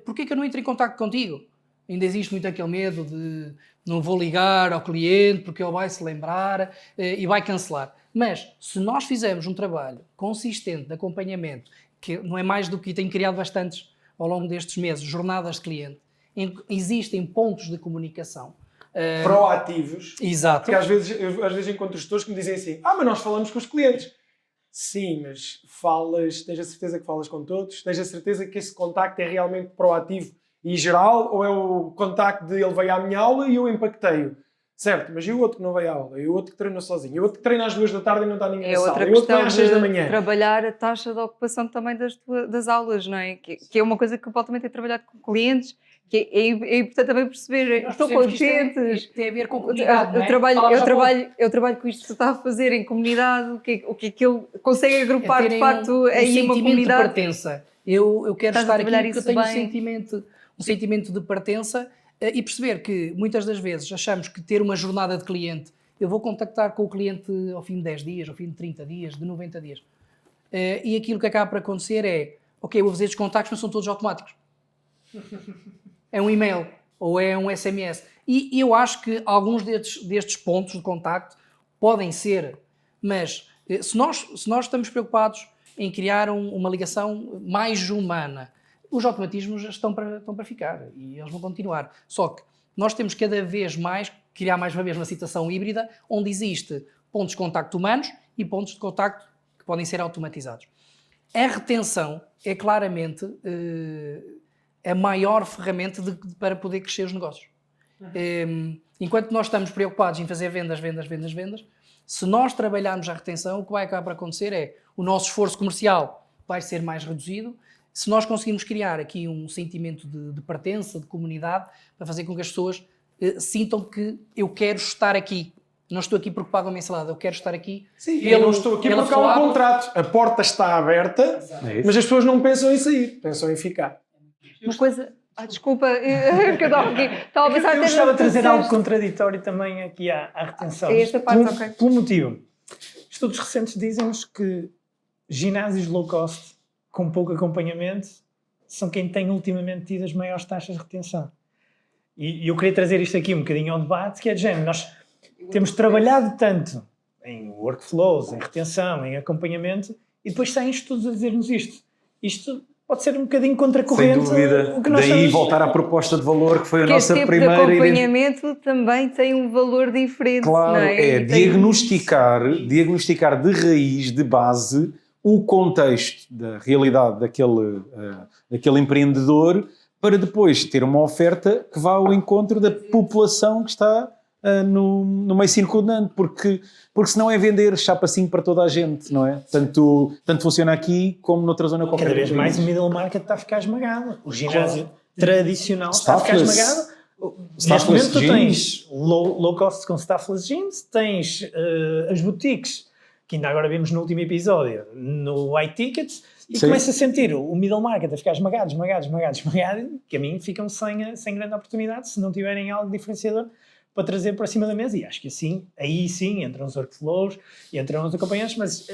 porquê que eu não entro em contacto contigo? Ainda existe muito aquele medo de não vou ligar ao cliente porque ele vai se lembrar e vai cancelar. Mas se nós fizermos um trabalho consistente de acompanhamento, que não é mais do que tenho criado bastantes ao longo destes meses, jornadas de cliente, em que existem pontos de comunicação Proativos. Exato. Porque às vezes encontro gestores que me dizem assim, mas nós falamos com os clientes. Sim, mas tens a certeza que falas com todos? Tens a certeza que esse contacto é realmente proativo e geral, ou é o contacto de ele veio à minha aula e eu impactei-o? Certo, mas e o outro que não veio à aula? E o outro que treina sozinho? E o outro que treina às 2 da tarde e não está ninguém na sala? outra E o outro que questão vai às 6 da manhã? de trabalhar a taxa de ocupação também das aulas, não é? Que é uma coisa que o Paulo também tem trabalhado com clientes, que é importante também perceber, estou conscientes. Isto tem a ver com comunidade, não é? Eu trabalho com isto que tu está a fazer em comunidade, o que é que ele consegue agrupar de facto aí uma sentimento comunidade. de pertença. Eu quero Estás a estar aqui trabalhar porque eu isso tenho bem. um sentimento de pertença e perceber que muitas das vezes achamos que ter uma jornada de cliente, eu vou contactar com o cliente ao fim de 10 dias, ao fim de 30 dias, de 90 dias. E aquilo que acaba por acontecer é, ok, eu vou fazer estes contactos, mas são todos automáticos. É um e-mail ou é um SMS. E eu acho que alguns destes pontos de contacto podem ser, mas se nós estamos preocupados em criar uma ligação mais humana, os automatismos estão para ficar e eles vão continuar. Só que nós temos cada vez mais criar mais uma vez uma situação híbrida onde existe pontos de contacto humanos e pontos de contacto que podem ser automatizados. A retenção é claramente a maior ferramenta para poder crescer os negócios. Enquanto nós estamos preocupados em fazer vendas, se nós trabalharmos a retenção, o que vai acabar por acontecer é o nosso esforço comercial vai ser mais reduzido. Se nós conseguirmos criar aqui um sentimento de pertença, de comunidade, para fazer com que as pessoas sintam que eu quero estar aqui. Não estou aqui porque pago a mensalada, eu quero estar aqui. Sim, eu não estou aqui porque há um contrato. A porta está aberta, mas as pessoas não pensam em sair, pensam em ficar. Uma coisa... desculpa, que eu estava a pensar... Eu gostava de trazer algo contraditório também aqui à retenção. É esta parte, ok. Pelo motivo. Estudos recentes dizem-nos que ginásios low cost, com pouco acompanhamento, são quem tem ultimamente tido as maiores taxas de retenção. E eu queria trazer isto aqui um bocadinho ao debate, que é de género, nós temos trabalhado tanto em workflows, em retenção, em acompanhamento, e depois saem estudos a dizer-nos isto. Isto pode ser um bocadinho contracorrente. Sem dúvida. O que nós Daí estamos... voltar à proposta de valor, que foi a nossa este tipo primeira... de acompanhamento também tem um valor diferente. Claro, não é? diagnosticar de raiz, de base, o contexto da realidade daquele empreendedor, para depois ter uma oferta que vá ao encontro da população que está no meio circundante, porque senão é vender chapacinho para toda a gente, não é? Tanto funciona aqui como noutra zona qualquer. Cada vez mais o middle market está a ficar esmagado. O ginásio tradicional está a ficar esmagado. Neste momento tu tens low cost com staffless gyms, tens as boutiques, que ainda agora vimos no último episódio, no iTickets, e começa a sentir o middle market a ficar esmagado, que a mim ficam sem grande oportunidade se não tiverem algo diferenciador para trazer para cima da mesa. E acho que assim, aí sim, entram os workflows e entram os acompanhantes, mas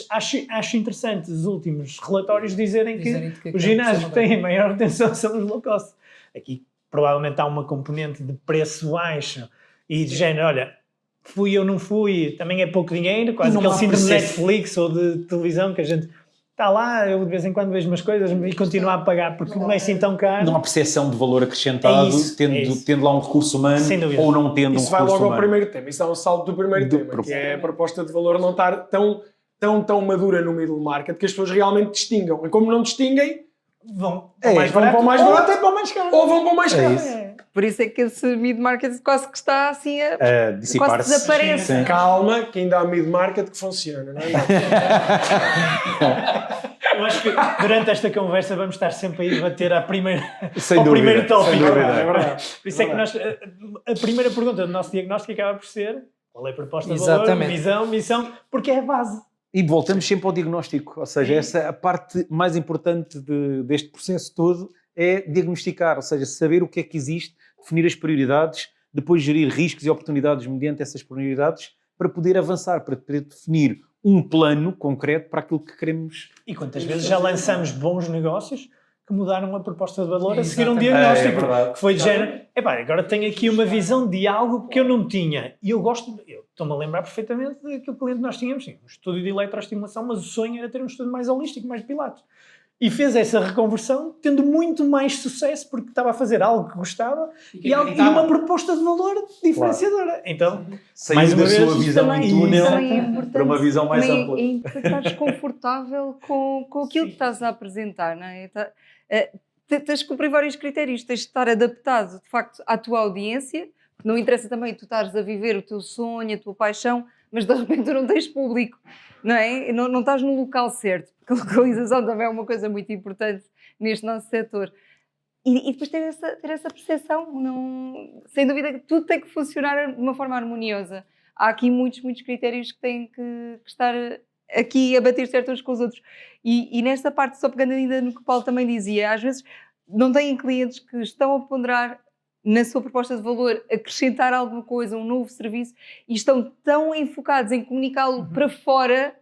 acho interessante os últimos relatórios dizerem que os ginásios que têm maior retenção são os low cost. Aqui provavelmente há uma componente de preço baixo e de género, olha, fui ou não fui, também é pouco dinheiro, quase aquele síndrome de Netflix ou de televisão que a gente está lá, eu de vez em quando vejo umas coisas e continuo a pagar porque não é assim tão caro. Não há percepção de valor acrescentado, É isso, tendo lá um recurso humano Sem dúvida. ou não tendo Isso um vai recurso logo ao humano. primeiro tema. Isso é um salto do primeiro tema, que é a proposta de valor não estar tão madura no middle market que as pessoas realmente distingam. E como não distinguem, Vão vão mais para barato o mais ou barato até para o mais caro. ou vão para o mais caro. É. Por isso é que esse mid-market quase que está assim a quase Dissipar-se. desaparece. Sim. Calma, que ainda há mid-market que funciona, não é? Eu acho que durante esta conversa vamos estar sempre a ir bater ao Sem primeiro dúvida, tópico. sem dúvida. É verdade. Por isso é que a primeira pergunta do nosso diagnóstico acaba por ser qual é a proposta de valor, Exatamente. visão, missão, porque é a base. E voltamos sempre ao diagnóstico, ou seja, essa é a parte mais importante deste processo todo, é diagnosticar, ou seja, saber o que é que existe, definir as prioridades, depois gerir riscos e oportunidades mediante essas prioridades para poder avançar, para poder definir um plano concreto para aquilo que queremos. E quantas vezes já lançamos bons negócios que mudaram a proposta de valor a seguir um Exatamente. diagnóstico, É verdade. que foi de género, agora tenho aqui uma visão de algo que eu não tinha. E eu estou-me a lembrar perfeitamente daquele cliente que nós tínhamos, sim, um estúdio de eletroestimulação, mas o sonho era ter um estúdio mais holístico, mais de pilates. E fez essa reconversão tendo muito mais sucesso porque estava a fazer algo que gostava e uma proposta de valor diferenciadora. Então, Sair mais uma da vez, sua visão Também- em túnel também é importante- para uma visão mais também ampla. É importante estar desconfortável com aquilo que estás a apresentar, não é? Tens de cumprir vários critérios, tens de estar adaptado, de facto, à tua audiência, porque não interessa também tu estares a viver o teu sonho, a tua paixão, mas de repente tu não tens público, não é? Não estás no local certo, porque a localização também é uma coisa muito importante neste nosso setor. E depois ter essa percepção, sem dúvida que tudo tem que funcionar de uma forma harmoniosa. Há aqui muitos critérios que têm que estar aqui a bater certo uns com os outros. E nesta parte, só pegando ainda no que o Paulo também dizia, às vezes não têm clientes que estão a ponderar na sua proposta de valor, acrescentar alguma coisa, um novo serviço, e estão tão enfocados em comunicá-lo para fora,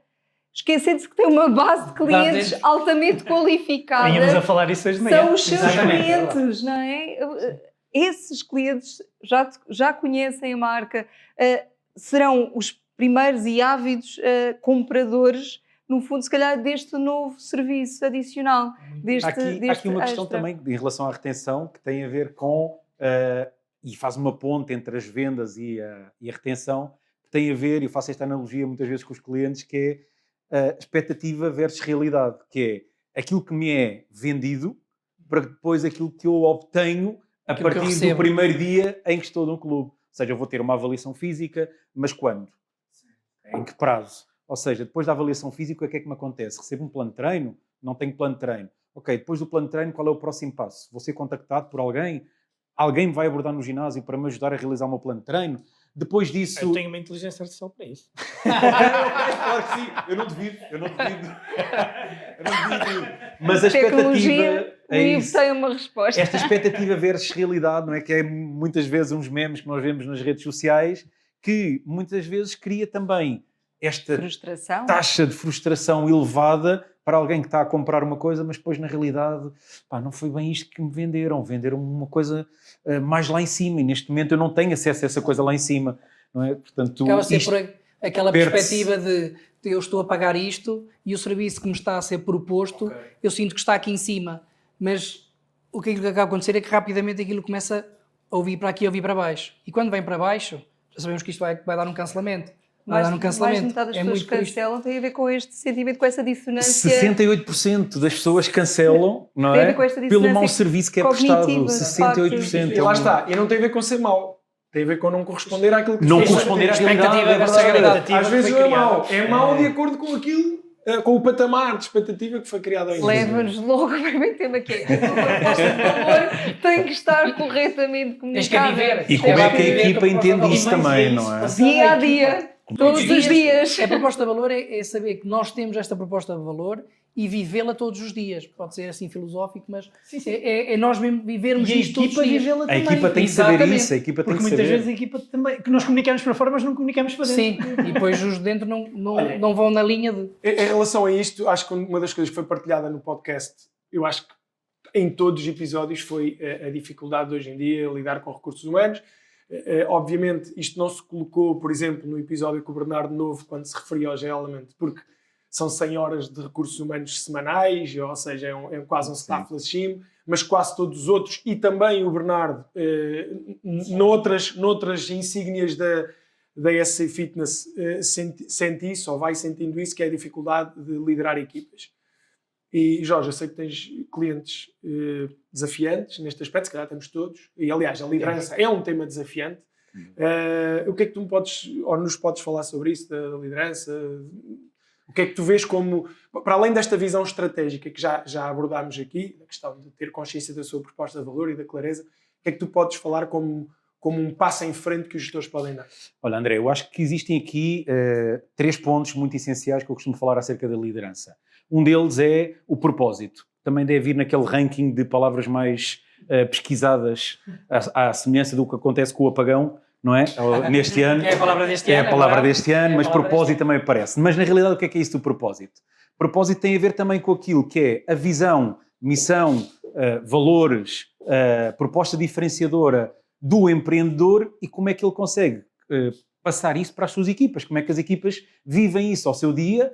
esquecendo-se que tem uma base de clientes altamente qualificada. Vínhamos a falar isso hoje de manhã. São os seus Exatamente. clientes, não é? Esses clientes já conhecem a marca, serão os primeiros e ávidos compradores, no fundo, se calhar, deste novo serviço adicional. Há aqui uma questão também em relação à retenção que tem a ver com, e faz uma ponte entre as vendas e a retenção, que tem a ver, e eu faço esta analogia muitas vezes com os clientes, que é expectativa versus realidade, que é aquilo que me é vendido para depois aquilo que eu obtenho a Aquilo que eu partir do recebo. primeiro dia em que estou num clube. Ou seja, eu vou ter uma avaliação física, mas quando? Em que prazo? Ou seja, depois da avaliação física, o que é que me acontece? Recebo um plano de treino? Não tenho plano de treino. Ok, depois do plano de treino, qual é o próximo passo? Vou ser contactado por alguém? Alguém me vai abordar no ginásio para me ajudar a realizar o meu plano de treino? Depois disso... Eu tenho uma inteligência artificial para isso. Claro que sim, eu não duvido. Mas a expectativa O é livro isso. tem uma resposta. Esta expectativa versus realidade, não é? Que é muitas vezes uns memes que nós vemos nas redes sociais, que muitas vezes cria também esta Frustração. taxa de frustração elevada para alguém que está a comprar uma coisa, mas depois na realidade, não foi bem isto que me venderam uma coisa mais lá em cima, e neste momento eu não tenho acesso a essa coisa lá em cima, não é? Portanto, Acaba a ser isto por aquela perde-se. perspectiva de eu estou a pagar isto e o serviço que me está a ser proposto, eu sinto que está aqui em cima, mas o que acaba a acontecer é que rapidamente aquilo começa a ouvir para aqui e ouvir para baixo. E quando vem para baixo, já sabemos que isto vai dar um cancelamento. Vai dar um Mais de cancelamento. metade das É pessoas muito por isto. cancelam, tem a ver com este sentimento, com essa dissonância. 68% das pessoas cancelam, não Tem a é? ver com esta Pelo dissonância mau serviço que é prestado. cognitiva, 68%. E lá está. E não tem a ver com ser mau. Tem a ver com não corresponder àquilo que Não se corresponder à Expectativa realidade. versus É verdade. realidade. Às vezes foi não é criada. mau. É mau de acordo com aquilo, com o patamar de expectativa que foi criado ao início. Leva-nos logo para o primeiro tema, que é que a proposta de valor tem que estar corretamente Tens que a comunicada. viver. E como é que a Viver equipa com a proposta entende de isso valor. também, não é? Dia a dia, todos os dias. A proposta de valor é saber que nós temos esta proposta de valor e vivê-la todos os dias. Pode ser assim filosófico, mas é nós mesmo vivermos E a isto todos equipa os dias. vivê-la A também. equipa tem que saber Exatamente. isso, a equipa tem Porque que muitas saber. vezes a equipa também, que nós comunicamos para fora, mas não comunicamos para dentro. Sim, e depois os de dentro não vão na linha de... Em relação a isto, acho que uma das coisas que foi partilhada no podcast, eu acho que em todos os episódios, foi a dificuldade de hoje em dia lidar com recursos humanos. Obviamente, isto não se colocou, por exemplo, no episódio com o Bernardo Novo, quando se referia ao G-Element, porque são 100 horas de recursos humanos semanais, ou seja, é quase um staffless team, mas quase todos os outros, e também o Bernardo, noutras insígnias da SC Fitness, sente isso, ou vai sentindo isso, que é a dificuldade de liderar equipas. E Jorge, eu sei que tens clientes desafiantes neste aspecto, se calhar temos todos, e aliás, a liderança é um tema desafiante. O que é que tu nos podes falar sobre isso, da liderança? O que é que tu vês como, para além desta visão estratégica que já abordámos aqui, a questão de ter consciência da sua proposta de valor e da clareza, o que é que tu podes falar como um passo em frente que os gestores podem dar? Olha, André, eu acho que existem aqui 3 pontos muito essenciais que eu costumo falar acerca da liderança. Um deles é o propósito. Também deve vir naquele ranking de palavras mais pesquisadas, à semelhança do que acontece com o apagão, não é? Neste ano. É a palavra deste ano. É a palavra deste ano, mas propósito também aparece. Mas na realidade, o que é isso do propósito? Propósito tem a ver também com aquilo que é a visão, missão, valores, proposta diferenciadora do empreendedor e como é que ele consegue passar isso para as suas equipas, como é que as equipas vivem isso ao seu dia,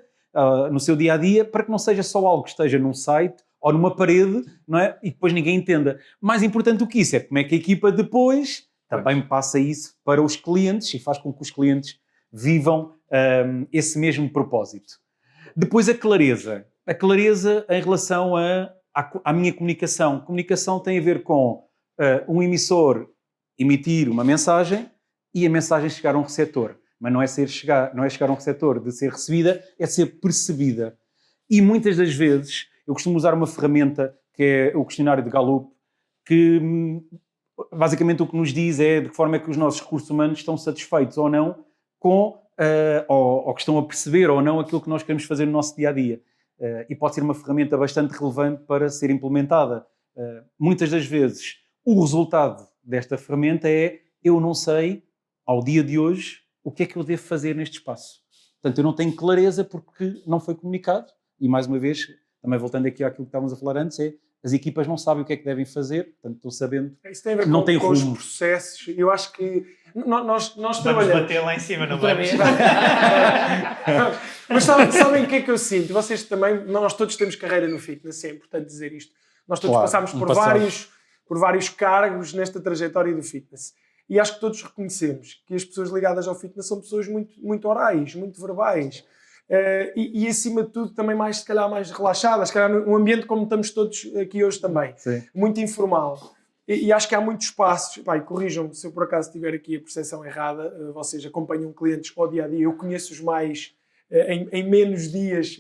no seu dia-a-dia, para que não seja só algo que esteja num site ou numa parede, não é? E depois ninguém entenda. Mais importante do que isso é como é que a equipa depois também passa isso para os clientes e faz com que os clientes vivam esse mesmo propósito. Depois a clareza. A clareza em relação à minha comunicação. Comunicação tem a ver com um emissor emitir uma mensagem e a mensagem chegar a um receptor. Mas não é chegar a um receptor de ser recebida, é ser percebida. E muitas das vezes, eu costumo usar uma ferramenta que é o questionário de Gallup, que basicamente o que nos diz é de que forma é que os nossos recursos humanos estão satisfeitos ou não com, ou que estão a perceber ou não aquilo que nós queremos fazer no nosso dia-a-dia. E pode ser uma ferramenta bastante relevante para ser implementada. Muitas das vezes, o resultado desta ferramenta é eu não sei, ao dia de hoje, o que é que eu devo fazer neste espaço. Portanto, eu não tenho clareza porque não foi comunicado. E, mais uma vez, também voltando aqui àquilo que estávamos a falar antes, as equipas não sabem o que é que devem fazer, portanto, estão sabendo isso tem a ver que não tem com rumo. Os processos. Eu acho que nós Vamos trabalhamos... bater lá em cima, não vamos? Mas sabem o que é que eu sinto? Vocês também, nós todos temos carreira no fitness, é importante dizer isto. Nós todos passámos por vários cargos nesta trajetória do fitness. E acho que todos reconhecemos que as pessoas ligadas ao fitness são pessoas muito, muito orais, muito verbais. E acima de tudo também se calhar mais relaxadas, se calhar num ambiente como estamos todos aqui hoje também. Sim. Muito informal. E acho que há muitos passos, corrijam-me se eu por acaso tiver aqui a percepção errada, vocês acompanham clientes ao dia-a-dia, eu conheço-os mais em menos dias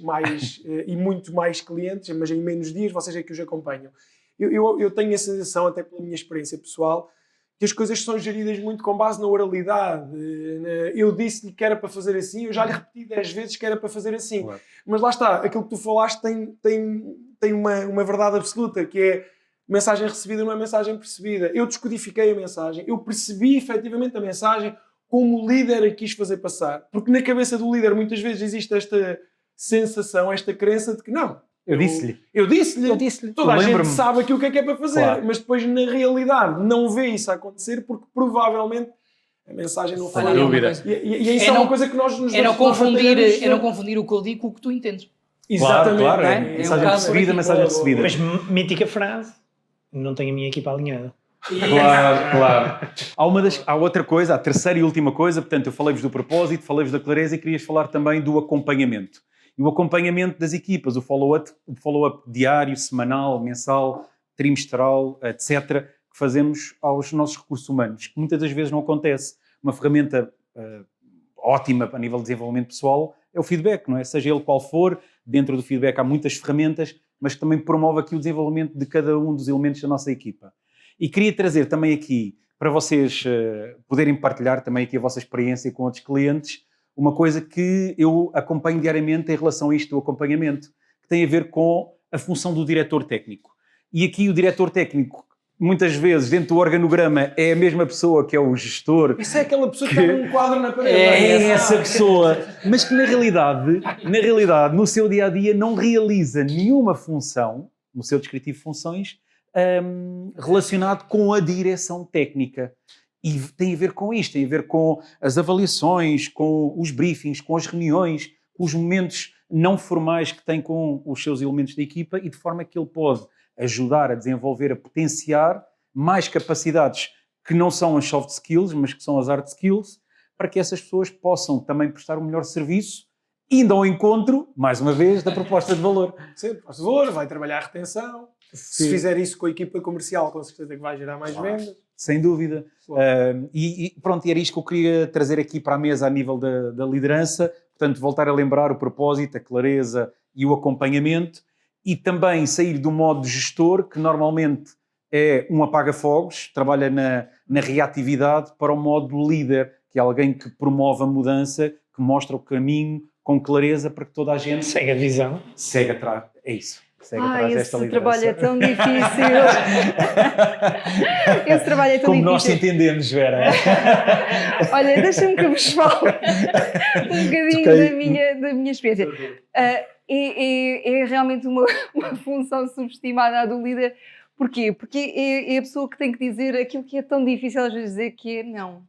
e muito mais clientes, mas em menos dias vocês é que os acompanham. Eu tenho a sensação, até pela minha experiência pessoal, que as coisas são geridas muito com base na oralidade. Eu disse-lhe que era para fazer assim, eu já lhe repeti 10 vezes que era para fazer assim. Claro. Mas lá está, aquilo que tu falaste tem uma verdade absoluta, que é mensagem recebida não é mensagem percebida. Eu descodifiquei a mensagem, eu percebi efetivamente a mensagem como o líder a quis fazer passar. Porque na cabeça do líder muitas vezes existe esta sensação, esta crença de que não. Eu disse-lhe. Toda a gente sabe aqui o que é para fazer, claro. Mas depois na realidade não vê isso acontecer porque provavelmente a mensagem não foi. Dúvida. E isso é uma coisa que nós nos não confundir o que eu digo com o que tu entendes. Exatamente. Claro. Mensagem percebida, mensagem recebida. Mas mítica frase, não tenho a minha equipa alinhada. Claro. Há outra coisa, a terceira e última coisa, portanto eu falei-vos do propósito, falei-vos da clareza e querias falar também do acompanhamento. E o acompanhamento das equipas, o follow-up diário, semanal, mensal, trimestral, etc., que fazemos aos nossos recursos humanos, que muitas das vezes não acontece. Uma ferramenta ótima a nível de desenvolvimento pessoal é o feedback, não é? Seja ele qual for, dentro do feedback há muitas ferramentas, mas que também promove aqui o desenvolvimento de cada um dos elementos da nossa equipa. E queria trazer também aqui, para vocês poderem partilhar também aqui a vossa experiência com outros clientes, uma coisa que eu acompanho diariamente em relação a isto do acompanhamento, que tem a ver com a função do diretor técnico. E aqui o diretor técnico, muitas vezes, dentro do organograma, é a mesma pessoa que é o gestor. Isso é aquela pessoa que tem um quadro na parede. É essa pessoa. Mas que na realidade, no seu dia-a-dia, não realiza nenhuma função, no seu descritivo de funções, relacionado com a direção técnica. E tem a ver com isto, tem a ver com as avaliações, com os briefings, com as reuniões, com os momentos não formais que tem com os seus elementos de equipa e de forma que ele pode ajudar a desenvolver, a potenciar mais capacidades que não são as soft skills, mas que são as hard skills, para que essas pessoas possam também prestar um melhor serviço, indo ao encontro, mais uma vez, da proposta de valor. Sim, proposta de valor, vai trabalhar a retenção. Sim. Se fizer isso com a equipa comercial, com certeza que vai gerar mais vendas. Sem dúvida. E pronto, era isto que eu queria trazer aqui para a mesa a nível da liderança. Portanto, voltar a lembrar o propósito, a clareza e o acompanhamento, e também sair do modo gestor, que normalmente é um apaga-fogos, trabalha na reatividade, para o modo líder, que é alguém que promove a mudança, que mostra o caminho com clareza para que toda a gente Segue a visão. segue atrás. É isso. Segue atrás desta Esse liderança. trabalho é tão difícil. Esse trabalho é tão Como nós te difícil. entendemos, Vera. Olha, deixa-me que eu vos fale um bocadinho da minha experiência. É realmente uma função subestimada a do líder. Porquê? Porque é a pessoa que tem que dizer aquilo que é tão difícil às vezes dizer, que é não.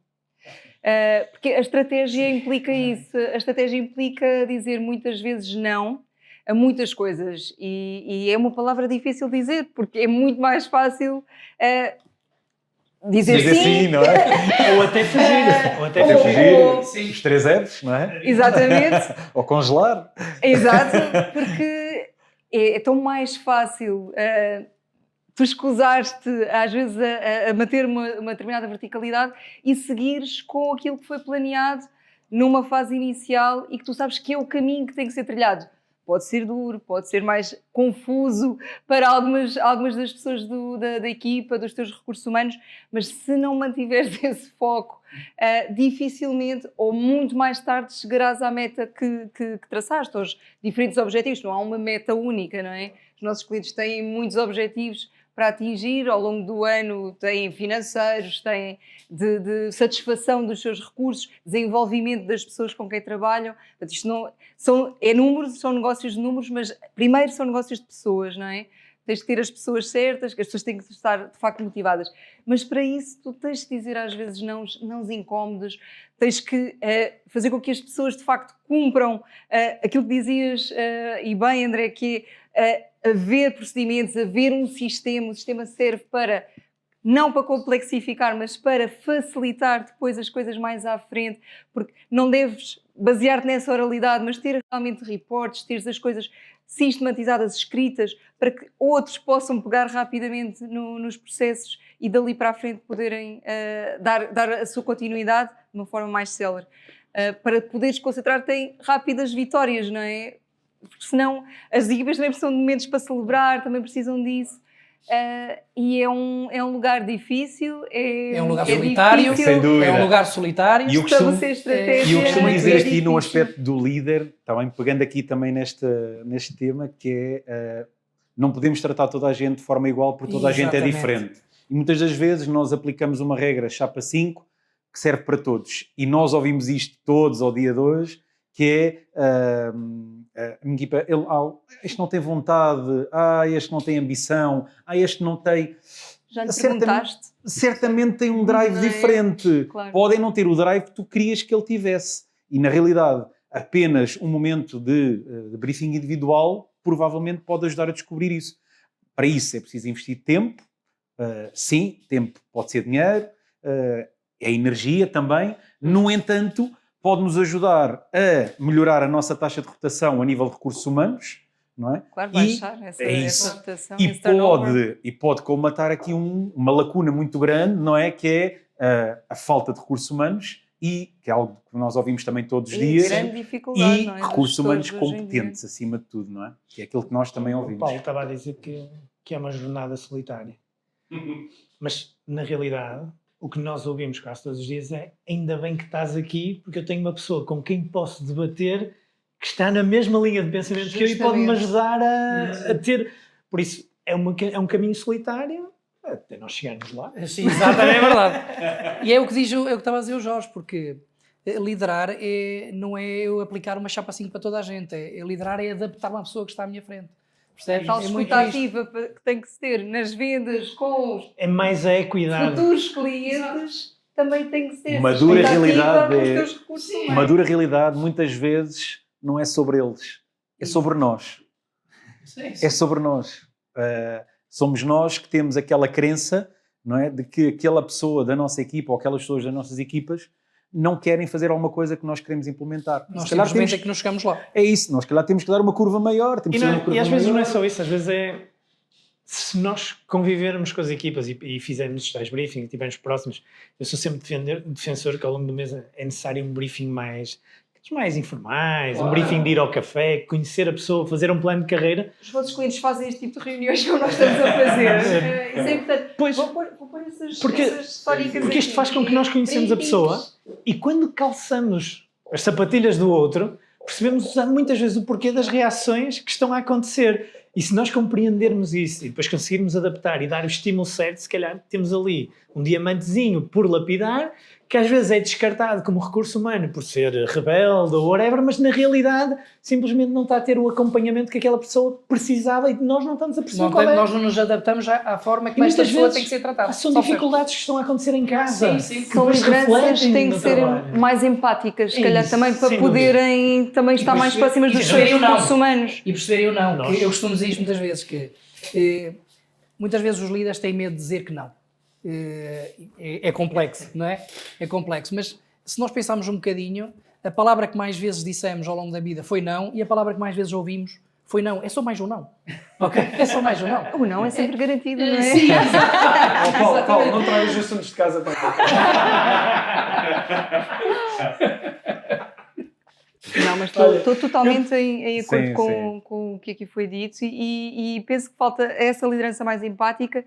Porque a estratégia implica isso. A estratégia implica dizer muitas vezes não a muitas coisas. E é uma palavra difícil de dizer, porque é muito mais fácil dizer Diz sim. assim, não é? Ou até fugir. Ou até Até fugir. fugir, os 3 Fs, não é? Exatamente. Ou congelar. Exato, porque é tão mais fácil tu escusares-te às vezes a manter uma determinada verticalidade e seguires com aquilo que foi planeado numa fase inicial e que tu sabes que é o caminho que tem que ser trilhado. Pode ser duro, pode ser mais confuso para algumas das pessoas da equipa, dos teus recursos humanos, mas se não mantiveres esse foco, dificilmente ou muito mais tarde chegarás à meta que traçaste, aos diferentes objetivos. Não há uma meta única, não é? Os nossos clientes têm muitos objetivos para atingir ao longo do ano, têm financeiros, têm de satisfação dos seus recursos, desenvolvimento das pessoas com quem trabalham. Portanto, isto não, é números, são negócios de números, mas primeiro são negócios de pessoas, não é? Tens de ter as pessoas certas, que as pessoas têm que estar de facto motivadas. Mas para isso tu tens de dizer às vezes não incómodos, tens que fazer com que as pessoas de facto cumpram aquilo que dizias, e bem, André, que é haver procedimentos, haver um sistema. O sistema serve para, não para complexificar, mas para facilitar depois as coisas mais à frente, porque não deves basear-te nessa oralidade, mas ter realmente reportes, ter as coisas sistematizadas, escritas, para que outros possam pegar rapidamente nos processos e dali para a frente poderem dar a sua continuidade de uma forma mais célere. Para poderes concentrar, tem rápidas vitórias, não é? Porque senão as equipas também precisam de momentos para celebrar, também precisam disso. E é um lugar difícil. É um lugar solitário. difícil. Sem dúvida. É um lugar solitário. E eu costumo, Estabelecer estratégia. E eu costumo é dizer aqui difícil. num aspecto do líder, também pegando aqui também neste tema, que é não podemos tratar toda a gente de forma igual, porque toda a gente é Exatamente. diferente. E muitas das vezes nós aplicamos uma regra chapa 5 que serve para todos. E nós ouvimos isto todos ao dia de hoje, que é a minha equipa, este não tem vontade, este não tem ambição, este não tem... Já lhe perguntaste? Certamente tem um drive Não é? diferente. Claro. Podem não ter o drive que tu querias que ele tivesse. E, na realidade, apenas um momento de briefing individual provavelmente pode ajudar a descobrir isso. Para isso é preciso investir tempo. Sim, tempo pode ser dinheiro, é energia também. No entanto, pode-nos ajudar a melhorar a nossa taxa de rotação a nível de recursos humanos, não é? Claro, baixar essa rotação. E esse turnover. pode colmatar aqui uma lacuna muito grande, não é? Que é a falta de recursos humanos e que é algo que nós ouvimos também todos os dias. Grande dificuldade, E não é? recursos Dos humanos gestores hoje em dia. competentes, acima de tudo, não é? Que é aquilo que nós também O ouvimos. Paulo estava a dizer que é uma jornada solitária. Mas, na realidade, o que nós ouvimos quase todos os dias é: ainda bem que estás aqui, porque eu tenho uma pessoa com quem posso debater que está na mesma linha de pensamento que eu e pode-me ajudar a ter... Por isso, é um caminho solitário até nós chegarmos lá. Sim, exatamente, é verdade. E é o que estava a dizer o Jorge, porque liderar não é eu aplicar uma chapa 5 para toda a gente, liderar é adaptar uma pessoa que está à minha frente. Percebes? Tal É muito escuta isto. ativa que tem que se ter nas vendas com os É mais a equidade. futuros clientes, também tem que ser Uma dura escuta ativa realidade com os é- teus recursos humanos. Uma dura realidade, muitas vezes, não é sobre eles. é sobre nós. É sobre nós. Somos nós que temos aquela crença, não é, de que aquela pessoa da nossa equipa ou aquelas pessoas das nossas equipas não querem fazer alguma coisa que nós queremos implementar. Nós Se calhar simplesmente é que nos chegamos lá. é isso, nós se calhar temos que dar uma curva maior. Temos que dar uma curva E às vezes maior. não é só isso, às vezes é se nós convivermos com as equipas e fizermos os tais briefings e estivermos próximos, eu sou sempre defensor que ao longo do mês é necessário um briefing mais informais, um briefing de ir ao café, conhecer a pessoa, fazer um plano de carreira. Os vossos clientes fazem este tipo de reuniões como nós estamos a fazer. Isso é importante. Pois, Vou pôr essas porque históricas isto aqui. faz com que nós conhecemos a pessoa e quando calçamos as sapatilhas do outro, percebemos muitas vezes o porquê das reações que estão a acontecer. E se nós compreendermos isso e depois conseguirmos adaptar e dar o estímulo certo, se calhar temos ali um diamantezinho por lapidar, que às vezes é descartado como recurso humano por ser rebelde ou whatever, mas na realidade simplesmente não está a ter o acompanhamento que aquela pessoa precisava e nós não estamos a perceber qual é. Nós não nos adaptamos à forma que E esta muitas pessoa vezes tem que ser tratada. são Só dificuldades que estão a acontecer em casa. Sim, sim. que São depois lideranças refletem que têm que no ser trabalho. mais empáticas, se É calhar isso, também para sem poderem também estar mais próximas dos seus perceberem o não. recursos humanos. E perceberem ou não, Nós. que eu costumo dizer isto muitas vezes, que muitas vezes os líderes têm medo de dizer que não. É complexo, não é? É complexo, mas se nós pensarmos um bocadinho, a palavra que mais vezes dissemos ao longo da vida foi não e a palavra que mais vezes ouvimos foi não. É só mais um não. Ok? É só mais um não. O não é sempre garantido, não é? Sim, Paulo, não tragas os assuntos de casa para cá. Não, mas estou totalmente em acordo Sim, com o que aqui foi dito e penso que falta essa liderança mais empática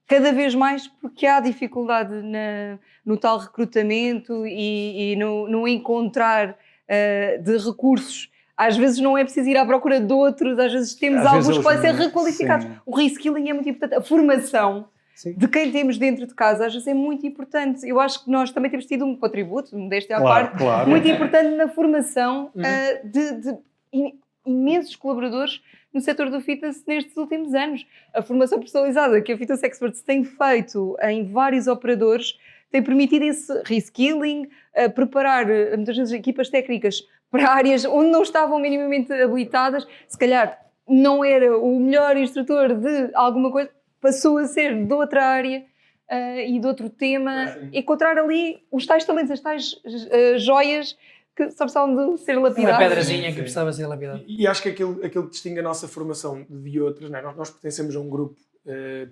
cada vez mais porque há dificuldade no tal recrutamento e no encontrar de recursos. Às vezes não é preciso ir à procura de outros, às vezes temos Às alguns vezes que podem ser eles não- requalificados. sim. O reskilling é muito importante, a formação Sim. de quem temos dentro de casa às vezes é muito importante. Eu acho que nós também temos tido um contributo, modéstia à Claro, parte, claro. muito importante na formação de imensos colaboradores no setor do fitness nestes últimos anos. A formação personalizada que a Fitness Experts tem feito em vários operadores tem permitido esse reskilling, preparar muitas vezes equipas técnicas para áreas onde não estavam minimamente habilitadas. Se calhar não era o melhor instrutor de alguma coisa, passou a ser de outra área e de outro tema. Encontrar ali os tais talentos, as tais joias que só precisavam de ser uma lapidadas. pedrazinha que precisava ser lapidada. E acho que aquilo que distingue a nossa formação de outras, não é? Nós pertencemos a um grupo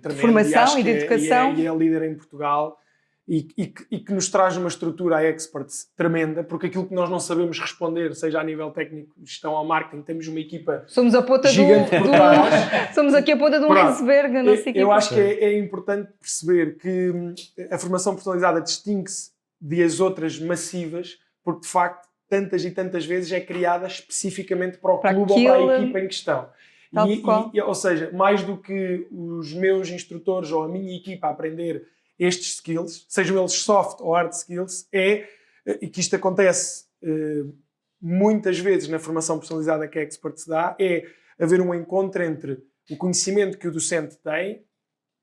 tremendo. Formação acho e de que educação. E é líder em Portugal e que nos traz uma estrutura a experts tremenda, porque aquilo que nós não sabemos responder, seja a nível técnico, gestão ao marketing, temos uma equipa Somos a ponta gigante por trás. somos aqui a ponta de um Pronto. iceberg, a nossa equipa. Eu acho que é importante perceber que a formação personalizada distingue-se das outras massivas, porque de facto tantas e tantas vezes é criada especificamente para o Para clube ou para aquilo, a equipa em questão. tal qual. Ou seja, mais do que os meus instrutores ou a minha equipa aprender estes skills, sejam eles soft ou hard skills, e que isto acontece muitas vezes na formação personalizada que a Experts dá, é haver um encontro entre o conhecimento que o docente tem,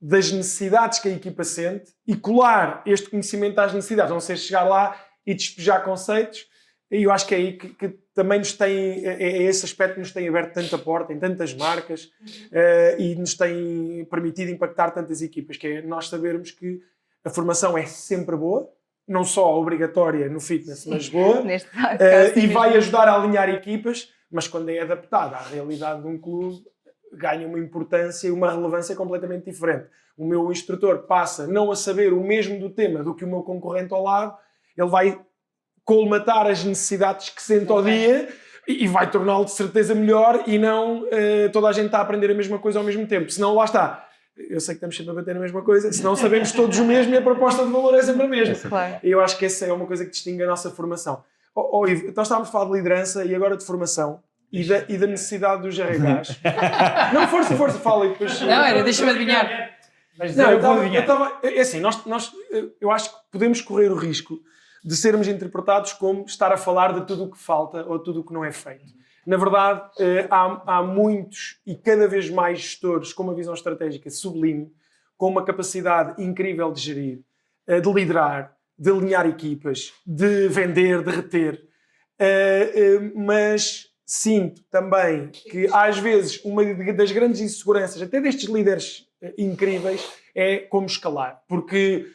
das necessidades que a equipa sente, e colar este conhecimento às necessidades, não ser chegar lá e despejar conceitos. E eu acho que é aí que também nos tem, é esse aspecto que nos tem aberto tanta porta em tantas marcas e nos tem permitido impactar tantas equipas, que é nós sabermos que a formação é sempre boa, não só obrigatória no fitness, mas boa, Neste caso, e mesmo. vai ajudar a alinhar equipas, mas quando é adaptada à realidade de um clube, ganha uma importância e uma relevância completamente diferente. O meu instrutor passa não a saber o mesmo do tema do que o meu concorrente ao lado, ele vai colmatar as necessidades que sente ao dia e vai torná-lo de certeza melhor e não toda a gente está a aprender a mesma coisa ao mesmo tempo. Senão, lá está. Eu sei que estamos sempre a bater na mesma coisa, senão sabemos todos o mesmo e a proposta de valor é sempre a mesma. Claro. E eu acho que essa é uma coisa que distingue a nossa formação. Ivo, nós estávamos a falar de liderança e agora de formação e da necessidade dos RHs. Não, força, fala e depois... Não, deixa-me adivinhar. Não, é assim, eu acho que podemos correr o risco de sermos interpretados como estar a falar de tudo o que falta ou tudo o que não é feito. Na verdade, há muitos e cada vez mais gestores com uma visão estratégica sublime, com uma capacidade incrível de gerir, de liderar, de alinhar equipas, de vender, de reter. Mas sinto também que às vezes uma das grandes inseguranças, até destes líderes incríveis, é como escalar. Porque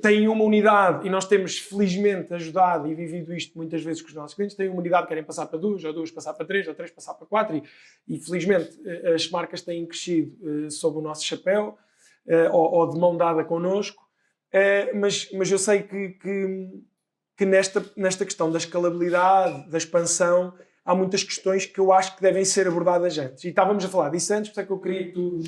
têm uma unidade, e nós temos felizmente ajudado e vivido isto muitas vezes com os nossos clientes, têm uma unidade que querem passar para 2, ou 2 passar para 3, ou 3 passar para 4, e felizmente as marcas têm crescido sob o nosso chapéu, ou de mão dada connosco, mas eu sei que nesta questão da escalabilidade, da expansão, há muitas questões que eu acho que devem ser abordadas antes. E estávamos a falar disso antes, por isso é que eu queria que tu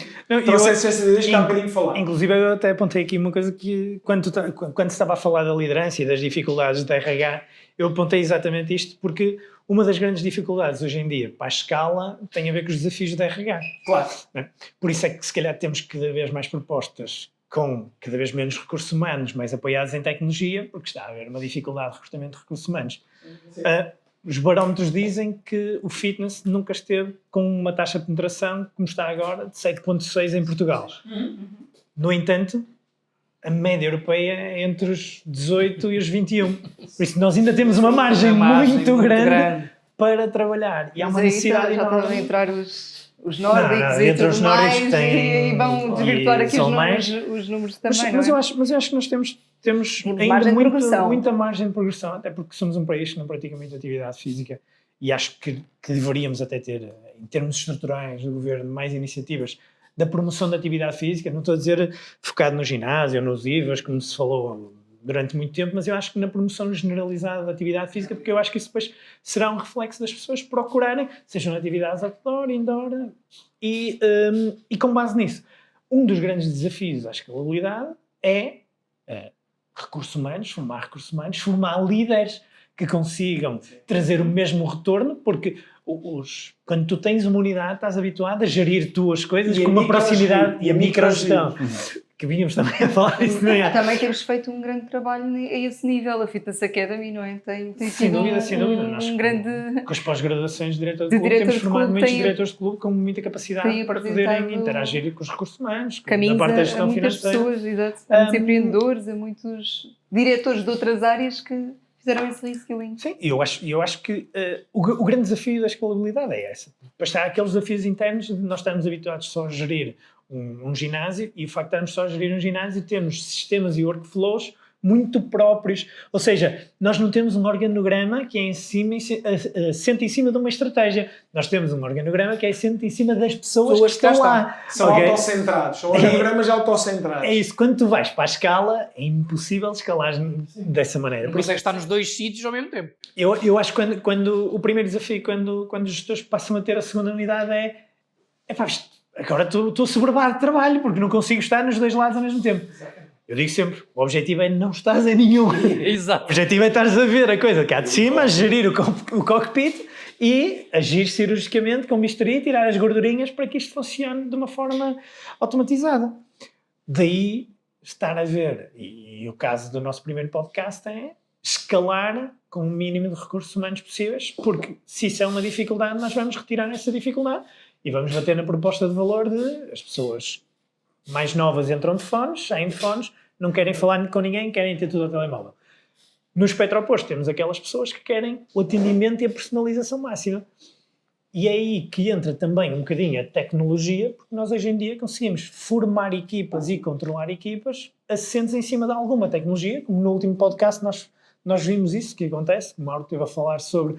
trouxesse essa ideia que há um bocadinho de falar. Inclusive, eu até apontei aqui uma coisa que, quando se estava a falar da liderança e das dificuldades da RH, eu apontei exatamente isto, porque uma das grandes dificuldades hoje em dia para a escala tem a ver com os desafios da RH. Claro. Né? Por isso é que, se calhar, temos cada vez mais propostas com cada vez menos recursos humanos, mais apoiados em tecnologia, porque está a haver uma dificuldade de recrutamento de recursos humanos. Os barómetros dizem que o fitness nunca esteve com uma taxa de penetração, como está agora, de 7,6 em Portugal. No entanto, a média europeia é entre os 18 e os 21. Por isso, nós ainda temos uma margem muito grande para trabalhar. E há uma necessidade já estão a enorme. entrar os nórdicos e entre tudo os nórdicos mais, têm- e vão desvirtuar aqui são os números também, Mas não eu é? acho que nós temos ainda margem de progressão. muita margem de progressão, até porque somos um país que não pratica muita atividade física, e acho que deveríamos até ter, em termos estruturais do governo, mais iniciativas da promoção da atividade física. Não estou a dizer focado no ginásio ou nos IVAs, como se falou durante muito tempo, mas eu acho que na promoção generalizada da atividade física, porque eu acho que isso depois será um reflexo das pessoas procurarem, sejam atividades outdoor, indoor, e com base nisso. Um dos grandes desafios à escalabilidade é recursos humanos, formar líderes que consigam trazer o mesmo retorno, porque quando tu tens uma unidade, estás habituado a gerir tu as coisas com uma proximidade e a microgestão. Que vínhamos também a falar isso, não é? Também temos feito um grande trabalho a esse nível, a Fitness Academy, não é? Tem Sem sido dúvida. um Nós, grande... com as pós-graduações de diretor de De clube, diretor temos de formado clube, muitos tem- diretores de clube com muita capacidade tem para apresentado poderem interagir com os recursos humanos, caminhos na parte da a gestão muitas financeira. pessoas, exato, a muitos empreendedores, a muitos diretores de outras áreas que fizeram esse reskilling. Sim, e eu acho que o grande desafio da escalabilidade é essa. Depois está aqueles desafios internos de nós estarmos habituados só a gerir um ginásio, e o facto de estarmos só a gerir um ginásio, temos sistemas e workflows muito próprios. Ou seja, nós não temos um organograma que é assente em cima de uma estratégia. Nós temos um organograma que é assente em cima das pessoas que estão lá. São Ok? autocentrados, são organogramas autocentrados. É isso. Quando tu vais para a escala, é impossível escalar dessa maneira. Não Por isso, consegue estar nos dois sítios ao mesmo tempo. eu acho que quando o primeiro desafio, quando os gestores passam a ter a segunda unidade é pá, agora estou a sobrebar de trabalho, porque não consigo estar nos dois lados ao mesmo tempo. Eu digo sempre, o objetivo é não estás em nenhum. O Exato. objetivo é estares a ver a coisa cá de cima, gerir o cockpit e agir cirurgicamente com bisturi, tirar as gordurinhas para que isto funcione de uma forma automatizada. Daí estar a ver, e o caso do nosso primeiro podcast é escalar com o mínimo de recursos humanos possíveis, porque se isso é uma dificuldade, nós vamos retirar essa dificuldade e vamos bater na proposta de valor de as pessoas mais novas entram de fones, saem de fones, não querem falar com ninguém, querem ter tudo ao telemóvel. No espectro oposto temos aquelas pessoas que querem o atendimento e a personalização máxima. E é aí que entra também um bocadinho a tecnologia, porque nós hoje em dia conseguimos formar equipas e controlar equipas assentes em cima de alguma tecnologia, como no último podcast nós vimos isso, que acontece, o Mauro esteve a falar sobre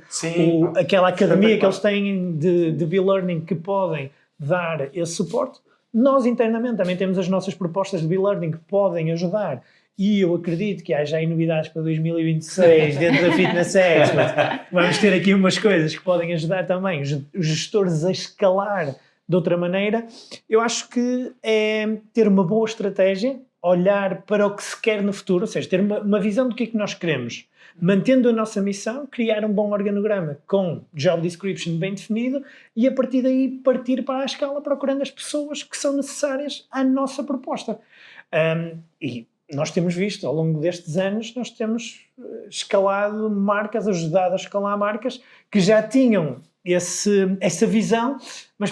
aquela academia que eles têm de B-Learning que podem dar esse suporte. Nós internamente também temos as nossas propostas de B-Learning que podem ajudar, e eu acredito que haja aí novidades para 2026 dentro da Fitness Expert. Vamos ter aqui umas coisas que podem ajudar também os gestores a escalar de outra maneira. Eu acho que é ter uma boa estratégia, olhar para o que se quer no futuro, ou seja, ter uma visão do que é que nós queremos, mantendo a nossa missão, criar um bom organograma com job description bem definido e a partir daí partir para a escala procurando as pessoas que são necessárias à nossa proposta. E nós temos visto, ao longo destes anos, nós temos escalado marcas, ajudado a escalar marcas que já tinham essa visão, mas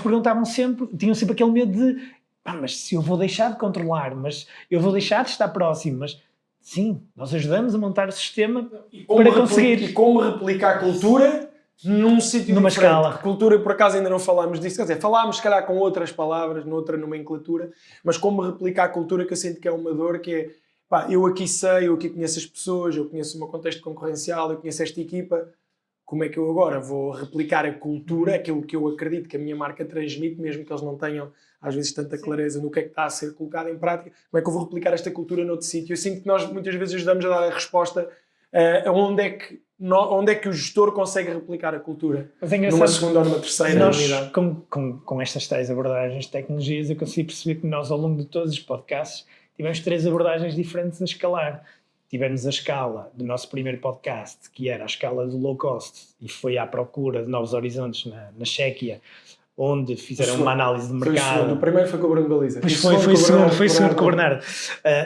tinham sempre aquele medo de mas se eu vou deixar de controlar, mas eu vou deixar de estar próximo, mas sim, nós ajudamos a montar o sistema para conseguir. E como replicar a cultura num sítio Numa diferente. escala. Cultura, por acaso, ainda não falámos disso. Quer dizer, falámos, se calhar, com outras palavras, noutra nomenclatura, mas como replicar a cultura que eu sinto que é uma dor, que é, pá, eu aqui sei, eu aqui conheço as pessoas, eu conheço o meu contexto concorrencial, eu conheço esta equipa, como é que eu agora vou replicar a cultura, aquilo que eu acredito que a minha marca transmite, mesmo que eles não tenham, às vezes, tanta clareza no que é que está a ser colocado em prática, como é que eu vou replicar esta cultura noutro sítio? Eu sinto que nós, muitas vezes, ajudamos a dar a resposta a onde é que o gestor consegue replicar a cultura? Mas é engraçado, Numa segunda ou numa terceira nós, unidade. com estas tais abordagens de tecnologias, eu consigo perceber que nós, ao longo de todos os podcasts, tivemos 3 abordagens diferentes a escalar. Tivemos a escala do nosso primeiro podcast, que era a escala do low cost, e foi à procura de novos horizontes na Chequia, onde fizeram uma análise de Foi o mercado. segundo. O primeiro foi com o Bruno Baliza. Pois foi o segundo com o Bernardo.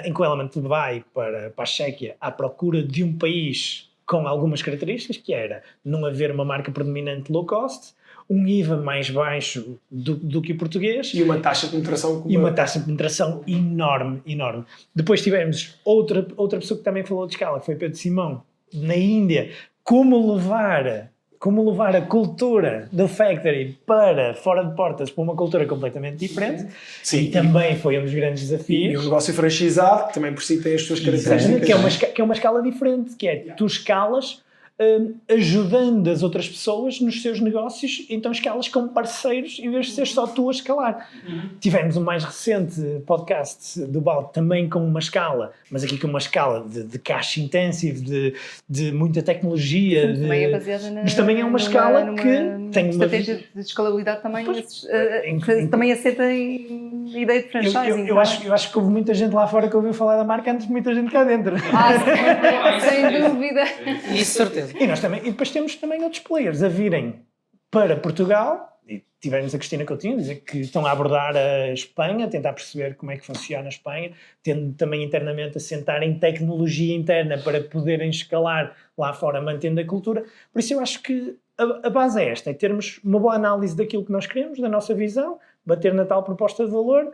Em que o Element vai para a Chequia à procura de um país com algumas características, que era não haver uma marca predominante low cost, um IVA mais baixo do que o português E uma taxa de penetração. e uma taxa de penetração enorme, enorme. Depois tivemos outra pessoa que também falou de escala, que foi Pedro Simão, na Índia, como levar a cultura do factory para fora de portas para uma cultura completamente diferente. Sim. E também foi um dos grandes E desafios. um negócio franchizado, que também por si tem as suas características. Que é uma escala diferente, que é tu escalas ajudando as outras pessoas nos seus negócios, então escalas com parceiros em vez de ser só tu a escalar. Tivemos o mais recente podcast do Balde também com uma escala, mas aqui com uma escala de cash intensive, de muita tecnologia. Também é baseada mas também é uma escala que tem uma estratégia de escalabilidade também, Pois, que também aceita em ideia de franchising. eu acho que houve muita gente lá fora que ouviu falar da marca antes de muita gente cá dentro. Sem dúvida. Isso, certeza. E depois temos também outros players a virem para Portugal, e tivemos a Cristina Coutinho dizer que estão a abordar a Espanha, tentar perceber como é que funciona a Espanha, tendo também internamente a sentar em tecnologia interna para poderem escalar lá fora, mantendo a cultura. Por isso eu acho que a base é esta, é termos uma boa análise daquilo que nós queremos, da nossa visão, bater na tal proposta de valor,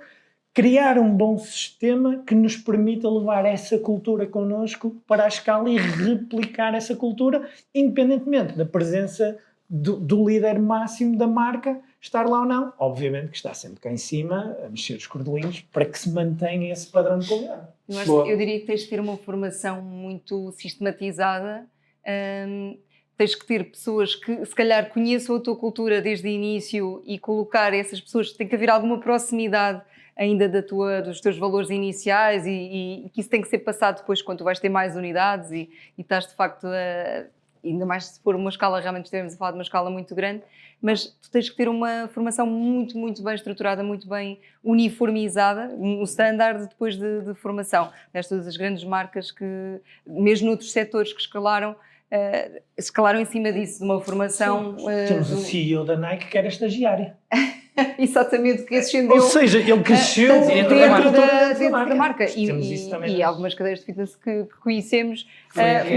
criar um bom sistema que nos permita levar essa cultura connosco para a escala e replicar essa cultura, independentemente da presença do líder máximo da marca estar lá ou não. Obviamente que está sempre cá em cima a mexer os cordelinhos para que se mantenha esse padrão de qualidade. Eu diria que tens de ter uma formação muito sistematizada. Tens que ter pessoas que, se calhar, conheçam a tua cultura desde o início e colocar essas pessoas. Tem que haver alguma proximidade ainda dos teus valores iniciais e que isso tem que ser passado depois quando tu vais ter mais unidades e estás de facto ainda mais se for uma escala, realmente estivemos a falar de uma escala muito grande, mas tu tens que ter uma formação muito, muito bem estruturada, muito bem uniformizada, um standard depois de formação. Nestas as grandes marcas que, mesmo noutros setores que escalaram em cima disso, de uma formação... Temos o CEO da Nike que era estagiária. Exatamente, que ascendeu. Ou seja, ele cresceu dentro da marca. E algumas cadeias de fitness que conhecemos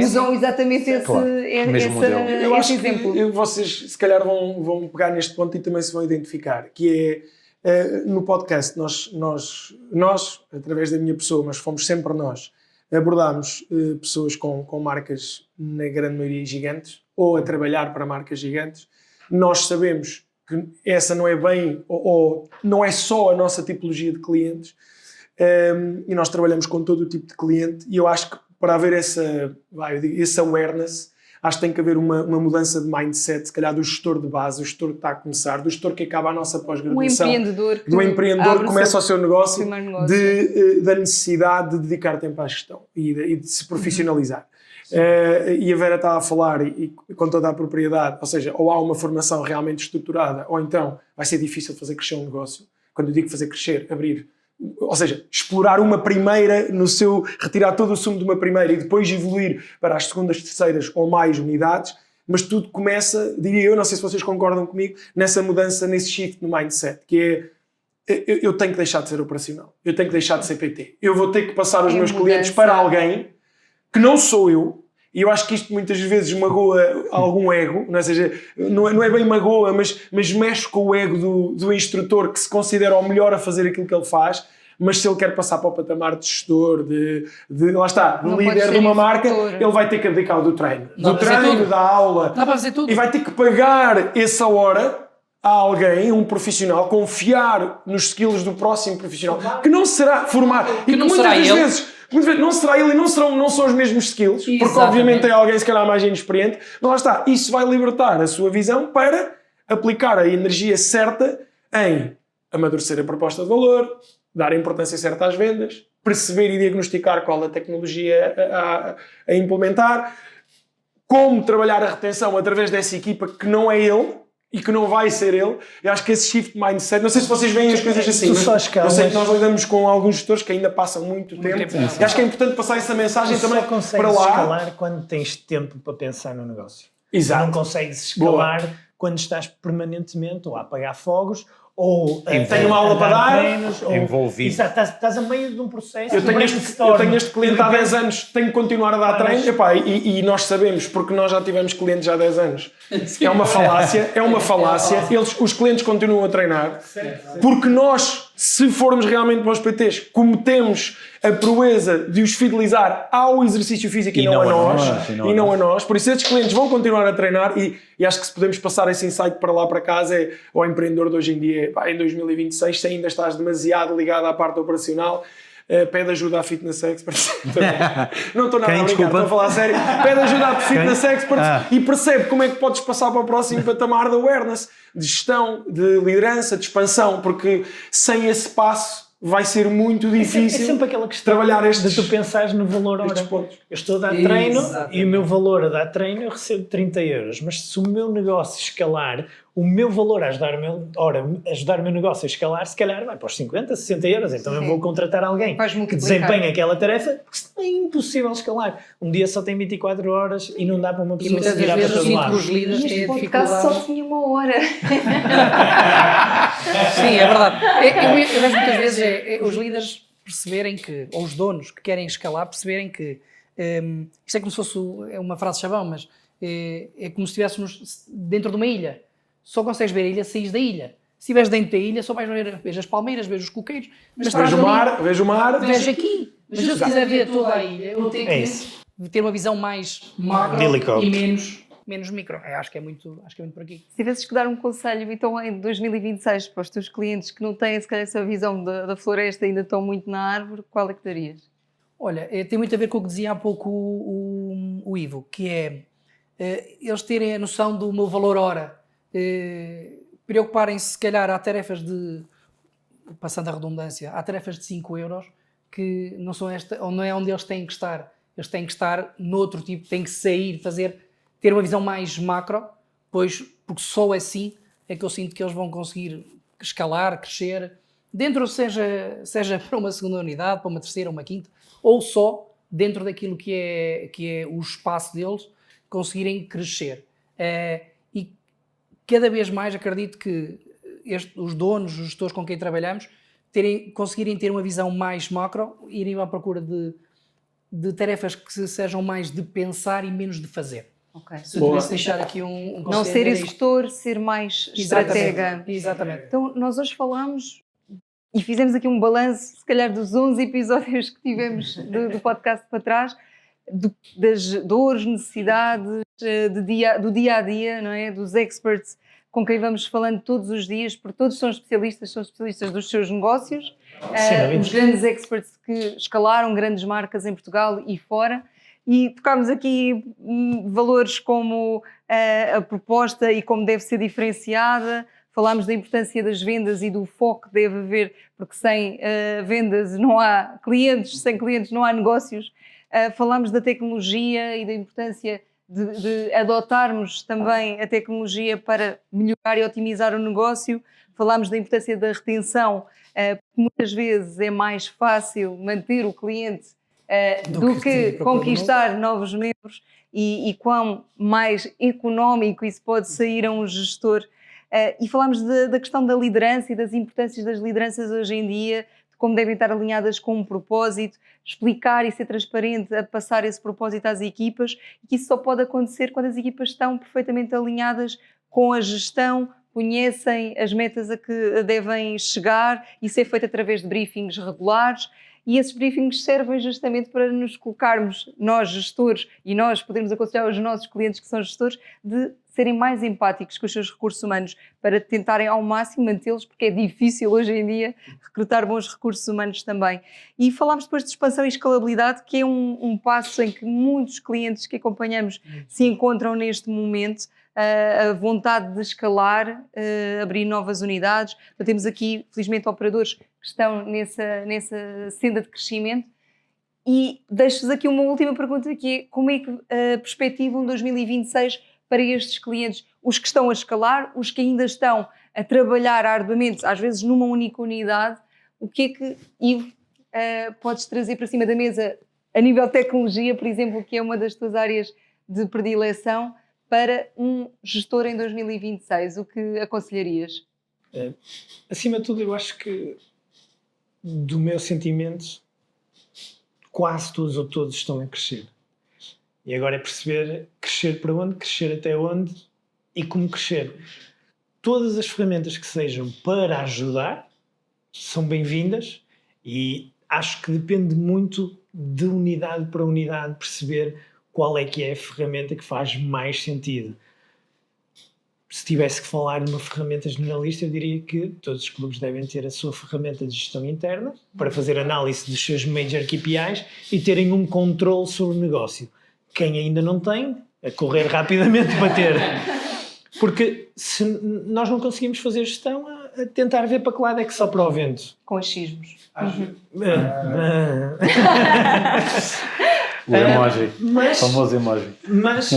usam exatamente esse exemplo. Vocês, se calhar, vão pegar neste ponto e também se vão identificar, que é, no podcast, nós, através da minha pessoa, mas fomos sempre nós, abordámos pessoas com marcas, na grande maioria, gigantes, ou a trabalhar para marcas gigantes. Nós sabemos que essa não é bem, ou não é só a nossa tipologia de clientes, e nós trabalhamos com todo o tipo de cliente, e eu acho que para haver esse awareness, acho que tem que haver uma mudança de mindset, se calhar do gestor de base, do gestor que está a começar, do gestor que acaba a nossa pós-graduação, do empreendedor que começa o seu negócio, da necessidade de dedicar tempo à gestão e de se profissionalizar. E a Vera está a falar e com toda a propriedade, ou seja, ou há uma formação realmente estruturada, ou então vai ser difícil fazer crescer um negócio. Quando eu digo fazer crescer, abrir, ou seja, explorar uma primeira retirar todo o sumo de uma primeira e depois evoluir para as segundas, terceiras ou mais unidades, mas tudo começa, diria eu, não sei se vocês concordam comigo, nessa mudança, nesse shift no mindset, que é, eu tenho que deixar de ser operacional, eu tenho que deixar de ser PT, eu vou ter que passar os meus clientes para alguém que não sou eu, e eu acho que isto muitas vezes magoa algum ego, não é? Ou seja, não é bem magoa, mas mexe com o ego do instrutor que se considera o melhor a fazer aquilo que ele faz. mas se ele quer passar para o patamar de gestor, lá está, de Não pode líder ser de uma instrutor. marca, ele vai ter que abdicar do treino. Dá Do para fazer treino, tudo. da aula. Dá para fazer tudo. E vai ter que pagar essa hora a alguém, um profissional, confiar nos skills do próximo profissional, que não será formar. E que não muitas será das ele. vezes não será ele e não são os mesmos skills, porque Exatamente. obviamente tem alguém se calhar mais inexperiente, mas lá está, isso vai libertar a sua visão para aplicar a energia certa em amadurecer a proposta de valor, dar a importância certa às vendas, perceber e diagnosticar qual a tecnologia a implementar, como trabalhar a retenção através dessa equipa que não é ele e que não vai ser ele. Eu acho que esse shift mindset, não sei se vocês veem as coisas assim, Tu mas só escalas. eu sei que nós lidamos com alguns gestores que ainda passam muito tempo tempo, e acho que é importante passar essa mensagem Tu também só consegues para lá. escalar quando tens tempo para pensar no negócio. Exato. Não consegues escalar quando estás permanentemente ou a apagar fogos ou Tenho uma aula a para dar, treinos, ou envolvido. Exato, estás a meio de um processo. Eu de tenho brainstorm. este cliente há 10 anos, tenho que continuar a dar treino. mas- Epá, e nós sabemos, porque nós já tivemos clientes há 10 anos. É uma falácia, os clientes continuam a treinar, porque nós, se formos realmente bons PTs, cometemos a proeza de os fidelizar ao exercício físico e não a nós. Por isso estes clientes vão continuar a treinar e acho que se podemos passar esse insight para lá para casa ao empreendedor de hoje em dia, em 2026, se ainda estás demasiado ligado à parte operacional, pede ajuda à Fitness Experts. Não estou nada a brincar, desculpa? estou a falar a sério. Pede ajuda à Fitness Experts e percebe como é que podes passar para o próximo patamar de awareness, de gestão, de liderança, de expansão, porque sem esse passo vai ser muito difícil É sempre aquela questão trabalhar estes de tu pensares no valor hora. estes pontos. Eu estou a dar treino Exatamente. e o meu valor a dar treino eu recebo 30 euros, mas se o meu negócio escalar, o meu valor a ajudar o meu negócio a escalar, se calhar vai para os 50, 60 euros, então eu Sim. vou contratar alguém Vais que multiplicar. desempenhe aquela tarefa, porque senão é impossível escalar. Um dia só tem 24 horas e não dá para uma E pessoa muitas se das virar para vezes eu todo sinto que lado. os líderes têm Este a podcast dificuldade. só tinha 1 hora. Sim, é verdade. Eu vejo muitas vezes os líderes perceberem que, ou os donos que querem escalar, perceberem que isto é como se fosse uma frase chavão, mas é como se estivéssemos dentro de uma ilha. Só consegues ver a ilha se saís da ilha. Se estiveres dentro da ilha, só vais ver as palmeiras, ver os coqueiros, mas estás Vejo o ali, mar. vejo aqui. Mas eu, se quiser ver toda a ilha, eu tenho É que isso. ter uma visão mais macro De helicóptero. e menos micro. Acho que é muito por aqui. Se tivesses que dar um conselho, então em 2026, para os teus clientes que não têm se calhar essa visão da floresta e ainda estão muito na árvore, qual é que darias? Olha, tem muito a ver com o que dizia há pouco o Ivo, que é eles terem a noção do meu valor hora, preocuparem-se se calhar há tarefas passando a redundância, há tarefas de 5 euros que não são ou não é onde eles têm que estar. Eles têm que estar noutro tipo, têm que sair, ter uma visão mais macro, porque só assim é que eu sinto que eles vão conseguir escalar, crescer, dentro seja para uma segunda unidade, para uma terceira, uma quinta, ou só dentro daquilo que é o espaço deles, conseguirem crescer. E cada vez mais acredito que os donos, os gestores com quem trabalhamos, conseguirem ter uma visão mais macro, irem à procura de tarefas que sejam mais de pensar e menos de fazer. Ok. Se eu Boa. tivesse deixar aqui um conselho, Não ser era isto. executor, ser mais estratega. Exatamente. Então, nós hoje falamos e fizemos aqui um balanço, se calhar, dos 11 episódios que tivemos do podcast para trás, das dores, necessidades, do dia a dia, não é? Dos experts com quem vamos falando todos os dias, porque todos são especialistas dos seus negócios, os grandes experts que escalaram grandes marcas em Portugal e fora. E tocámos aqui valores como a proposta e como deve ser diferenciada, falámos da importância das vendas e do foco que deve haver, porque sem vendas não há clientes, sem clientes não há negócios. Falámos da tecnologia e da importância de adotarmos também a tecnologia para melhorar e otimizar o negócio. Falámos da importância da retenção, porque muitas vezes é mais fácil manter o cliente do que conquistar novos membros e quão mais económico isso pode sair a um gestor. E falámos da questão da liderança e das importâncias das lideranças hoje em dia, de como devem estar alinhadas com um propósito, explicar e ser transparente a passar esse propósito às equipas, e que isso só pode acontecer quando as equipas estão perfeitamente alinhadas com a gestão, conhecem as metas a que devem chegar, isso é feito através de briefings regulares e esses briefings servem justamente para nos colocarmos, nós gestores, e nós podemos aconselhar os nossos clientes que são gestores, de serem mais empáticos com os seus recursos humanos para tentarem ao máximo mantê-los, porque é difícil hoje em dia recrutar bons recursos humanos também. E falámos depois de expansão e escalabilidade, que é um passo em que muitos clientes que acompanhamos se encontram neste momento, a vontade de escalar, abrir novas unidades. Então, temos aqui, felizmente, operadores que estão nessa senda de crescimento. E deixo-vos aqui uma última pergunta, que é como é que perspectivam 2026 para estes clientes, os que estão a escalar, os que ainda estão a trabalhar arduamente, às vezes numa única unidade, o que é que, Ivo, podes trazer para cima da mesa a nível de tecnologia, por exemplo, que é uma das tuas áreas de predileção, para um gestor em 2026, o que aconselharias? Acima de tudo, eu acho que, do meu sentimento, quase todos ou todos estão a crescer. E agora é perceber crescer para onde, crescer até onde e como crescer. Todas as ferramentas que sejam para ajudar são bem-vindas e acho que depende muito de unidade para unidade perceber qual é que é a ferramenta que faz mais sentido. Se tivesse que falar numa ferramenta generalista, eu diria que todos os clubes devem ter a sua ferramenta de gestão interna para fazer análise dos seus major KPIs e terem um controle sobre o negócio. Quem ainda não tem, a correr rapidamente para ter. Porque se nós não conseguimos fazer gestão, a tentar ver para que lado é que sopra o vento. Com achismos. O emoji, o famoso emoji. Mas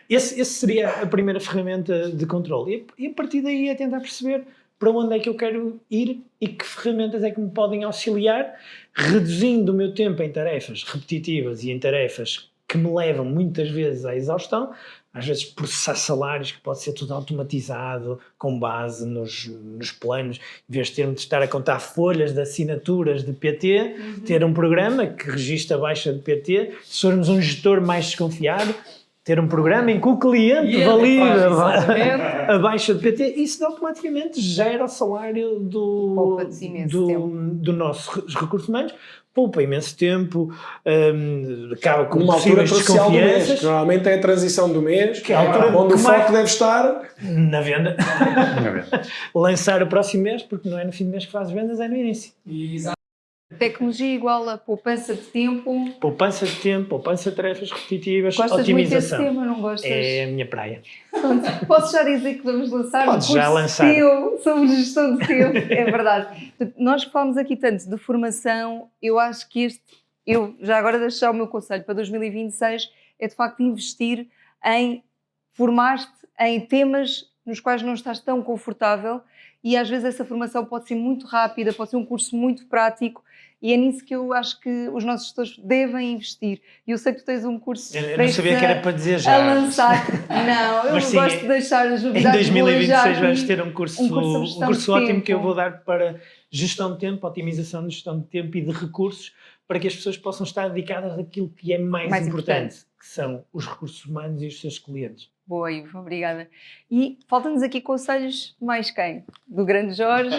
esse seria a primeira ferramenta de controle. E a partir daí é tentar perceber para onde é que eu quero ir e que ferramentas é que me podem auxiliar, reduzindo o meu tempo em tarefas repetitivas e em tarefas que me levam muitas vezes à exaustão, às vezes processar salários, que pode ser tudo automatizado, com base nos planos, em vez de termos de estar a contar folhas de assinaturas de PT, ter um programa que registra a baixa de PT, se formos um gestor mais desconfiado, ter um programa em que o cliente valida a baixa de PT, isso automaticamente gera o salário do nosso recurso humanos, poupa imenso tempo, acaba com uma altura possíveis crucial do mês, desconfianças. que normalmente é a transição do mês, Que é a altura onde o que foco deve estar na venda. Lançar o próximo mês, porque não é no fim do mês que faz vendas, é no início. Tecnologia igual a poupança de tempo. Poupança de tempo, poupança de tarefas repetitivas, Gostas otimização. muito desse tema, não gostas? É a minha praia. Pronto, posso já dizer que vamos lançar Podes um curso já lançar. teu sobre gestão de tempo, é verdade. Nós que falamos aqui tanto de formação, eu acho que eu já agora deixo já o meu conselho para 2026, é de facto investir em formar-te em temas nos quais não estás tão confortável e às vezes essa formação pode ser muito rápida, pode ser um curso muito prático e é nisso que eu acho que os nossos gestores devem investir. E eu sei que tu tens um curso Eu não sabia que era para dizer já. a lançar. Não, eu Mas sim, gosto de deixar as Em novidades. 2026 vamos ter um curso sobre gestão de ótimo tempo. que eu vou dar para gestão de tempo, otimização de gestão de tempo e de recursos, para que as pessoas possam estar dedicadas àquilo que é mais importante, que são os recursos humanos e os seus clientes. Boa, Ivo, obrigada. E faltam-nos aqui conselhos mais quem? Do grande Jorge?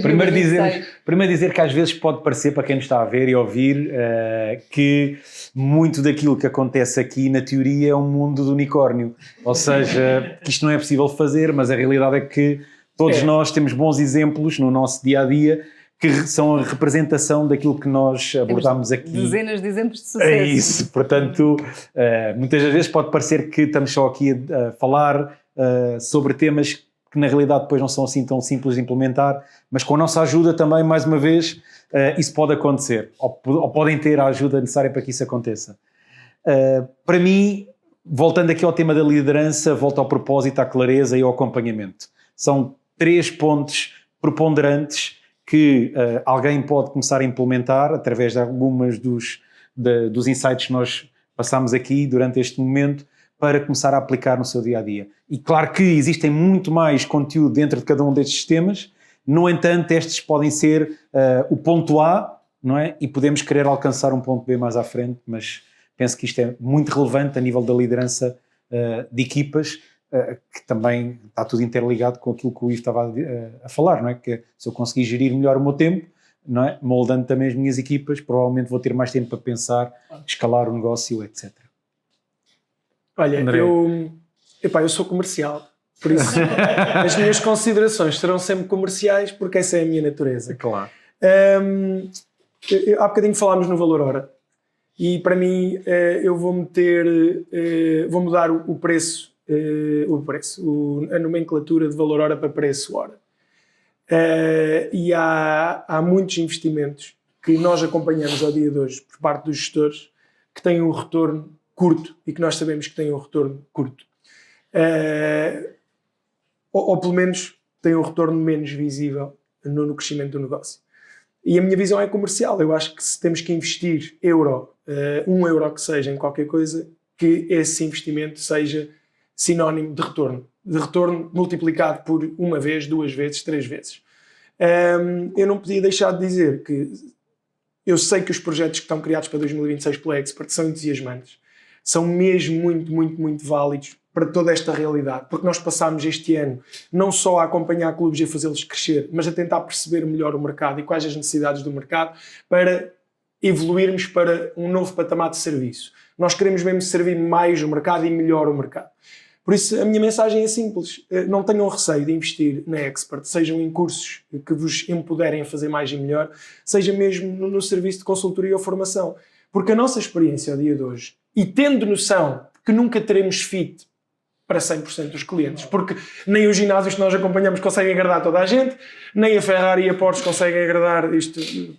Primeiro dizer que às vezes pode parecer, para quem nos está a ver e a ouvir, que muito daquilo que acontece aqui na teoria é um mundo de unicórnio. Ou seja, que isto não é possível fazer, mas a realidade é que todos nós temos bons exemplos no nosso dia-a-dia que são a representação daquilo que nós abordámos aqui. Dezenas de exemplos de sucesso. É isso, portanto, muitas das vezes pode parecer que estamos só aqui a falar sobre temas que na realidade depois não são assim tão simples de implementar, mas com a nossa ajuda também, mais uma vez, isso pode acontecer, ou podem ter a ajuda necessária para que isso aconteça. Para mim, voltando aqui ao tema da liderança, volto ao propósito, à clareza e ao acompanhamento. São 3 pontos preponderantes que alguém pode começar a implementar através de algumas dos insights que nós passamos aqui durante este momento para começar a aplicar no seu dia-a-dia. E claro que existem muito mais conteúdo dentro de cada um destes sistemas, no entanto estes podem ser o ponto A, não é? E podemos querer alcançar um ponto B mais à frente, mas penso que isto é muito relevante a nível da liderança de equipas, que também está tudo interligado com aquilo que o Ivo estava a falar, não é? Que se eu conseguir gerir melhor o meu tempo, não é? Moldando também as minhas equipas, provavelmente vou ter mais tempo para pensar, escalar o negócio, etc. Olha, André. eu sou comercial, por isso as minhas considerações serão sempre comerciais, porque essa é a minha natureza. Claro. Há bocadinho falámos no valor hora, e para mim eu vou mudar o preço, a nomenclatura de valor hora para preço hora. E há muitos investimentos que nós acompanhamos ao dia de hoje por parte dos gestores que têm um retorno curto e que nós sabemos que têm um retorno curto. Ou pelo menos têm um retorno menos visível no crescimento do negócio. E a minha visão é comercial. Eu acho que se temos que investir um euro que seja em qualquer coisa, que esse investimento seja sinónimo de retorno multiplicado por 1 vez, 2 vezes, 3 vezes. Eu não podia deixar de dizer que eu sei que os projetos que estão criados para 2026 pela Expert são entusiasmantes, são mesmo muito, muito, muito válidos para toda esta realidade, porque nós passámos este ano não só a acompanhar clubes e a fazê-los crescer, mas a tentar perceber melhor o mercado e quais as necessidades do mercado para evoluirmos para um novo patamar de serviço. Nós queremos mesmo servir mais o mercado e melhor o mercado. Por isso, a minha mensagem é simples. Não tenham receio de investir na Expert, sejam em cursos que vos empoderem a fazer mais e melhor, seja mesmo no serviço de consultoria ou formação. Porque a nossa experiência ao dia de hoje, e tendo noção que nunca teremos fit para 100% dos clientes, porque nem os ginásios que nós acompanhamos conseguem agradar toda a gente, nem a Ferrari e a Porsche conseguem agradar,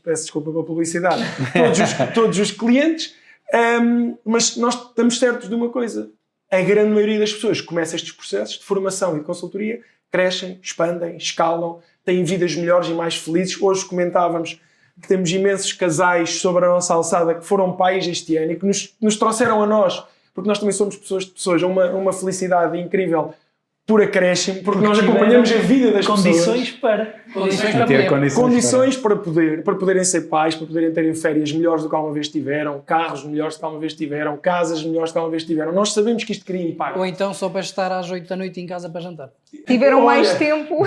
peço desculpa pela publicidade, todos os clientes, mas nós estamos certos de uma coisa. A grande maioria das pessoas que começam estes processos de formação e de consultoria crescem, expandem, escalam, têm vidas melhores e mais felizes. Hoje comentávamos que temos imensos casais sobre a nossa alçada que foram pais este ano e que nos trouxeram a nós, porque nós também somos pessoas a uma felicidade incrível por acréscimo, porque nós acompanhamos a vida das condições pessoas. Condições para poderem ser pais, para poderem terem férias melhores do que alguma vez tiveram, carros melhores do que alguma vez tiveram, casas melhores do que alguma vez tiveram. Nós sabemos que isto cria impacto. Ou então só para estar às 8 da noite em casa para jantar. Tiveram mais tempo,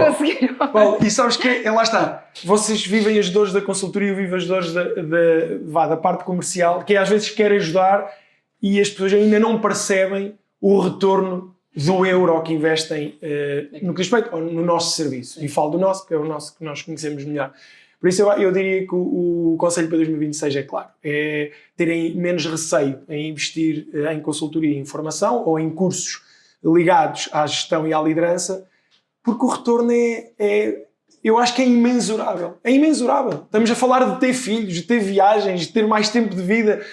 conseguiram. Paulo, e sabes que lá está. Vocês vivem as dores da consultoria, eu vivo as dores da parte comercial, que às vezes quer ajudar e as pessoas ainda não percebem o retorno do euro que investem no que diz respeito no nosso serviço. E falo do nosso, porque é o nosso que nós conhecemos melhor. Por isso eu diria que o conselho para 2026 é claro. É terem menos receio em investir em consultoria e informação ou em cursos ligados à gestão e à liderança, porque o retorno eu acho que é imensurável. É imensurável. Estamos a falar de ter filhos, de ter viagens, de ter mais tempo de vida.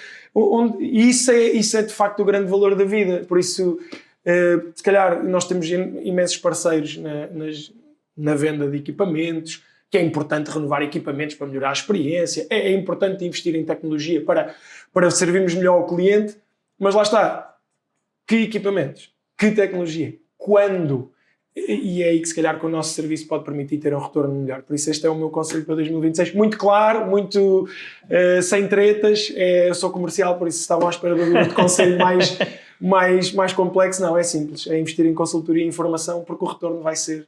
E isso é de facto o grande valor da vida. Por isso, se calhar, nós temos imensos parceiros na venda de equipamentos, que é importante renovar equipamentos para melhorar a experiência, é importante investir em tecnologia para servirmos melhor ao cliente, mas lá está. Que equipamentos? Que tecnologia? Quando? E é aí que se calhar que o nosso serviço pode permitir ter um retorno melhor. Por isso este é o meu conselho para 2026. Muito claro, muito sem tretas. Eu sou comercial, por isso estavam à espera de conselho mais complexo. Não, é simples. É investir em consultoria e informação, porque o retorno vai ser,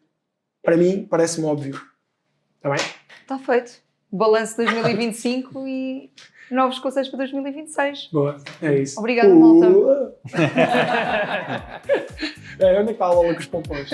para mim, parece-me óbvio. Está bem? Está feito. Balanço 2025 e novos conselhos para 2026. Boa, é isso. Obrigada, malta. Onde é que está a Lola com os pompons?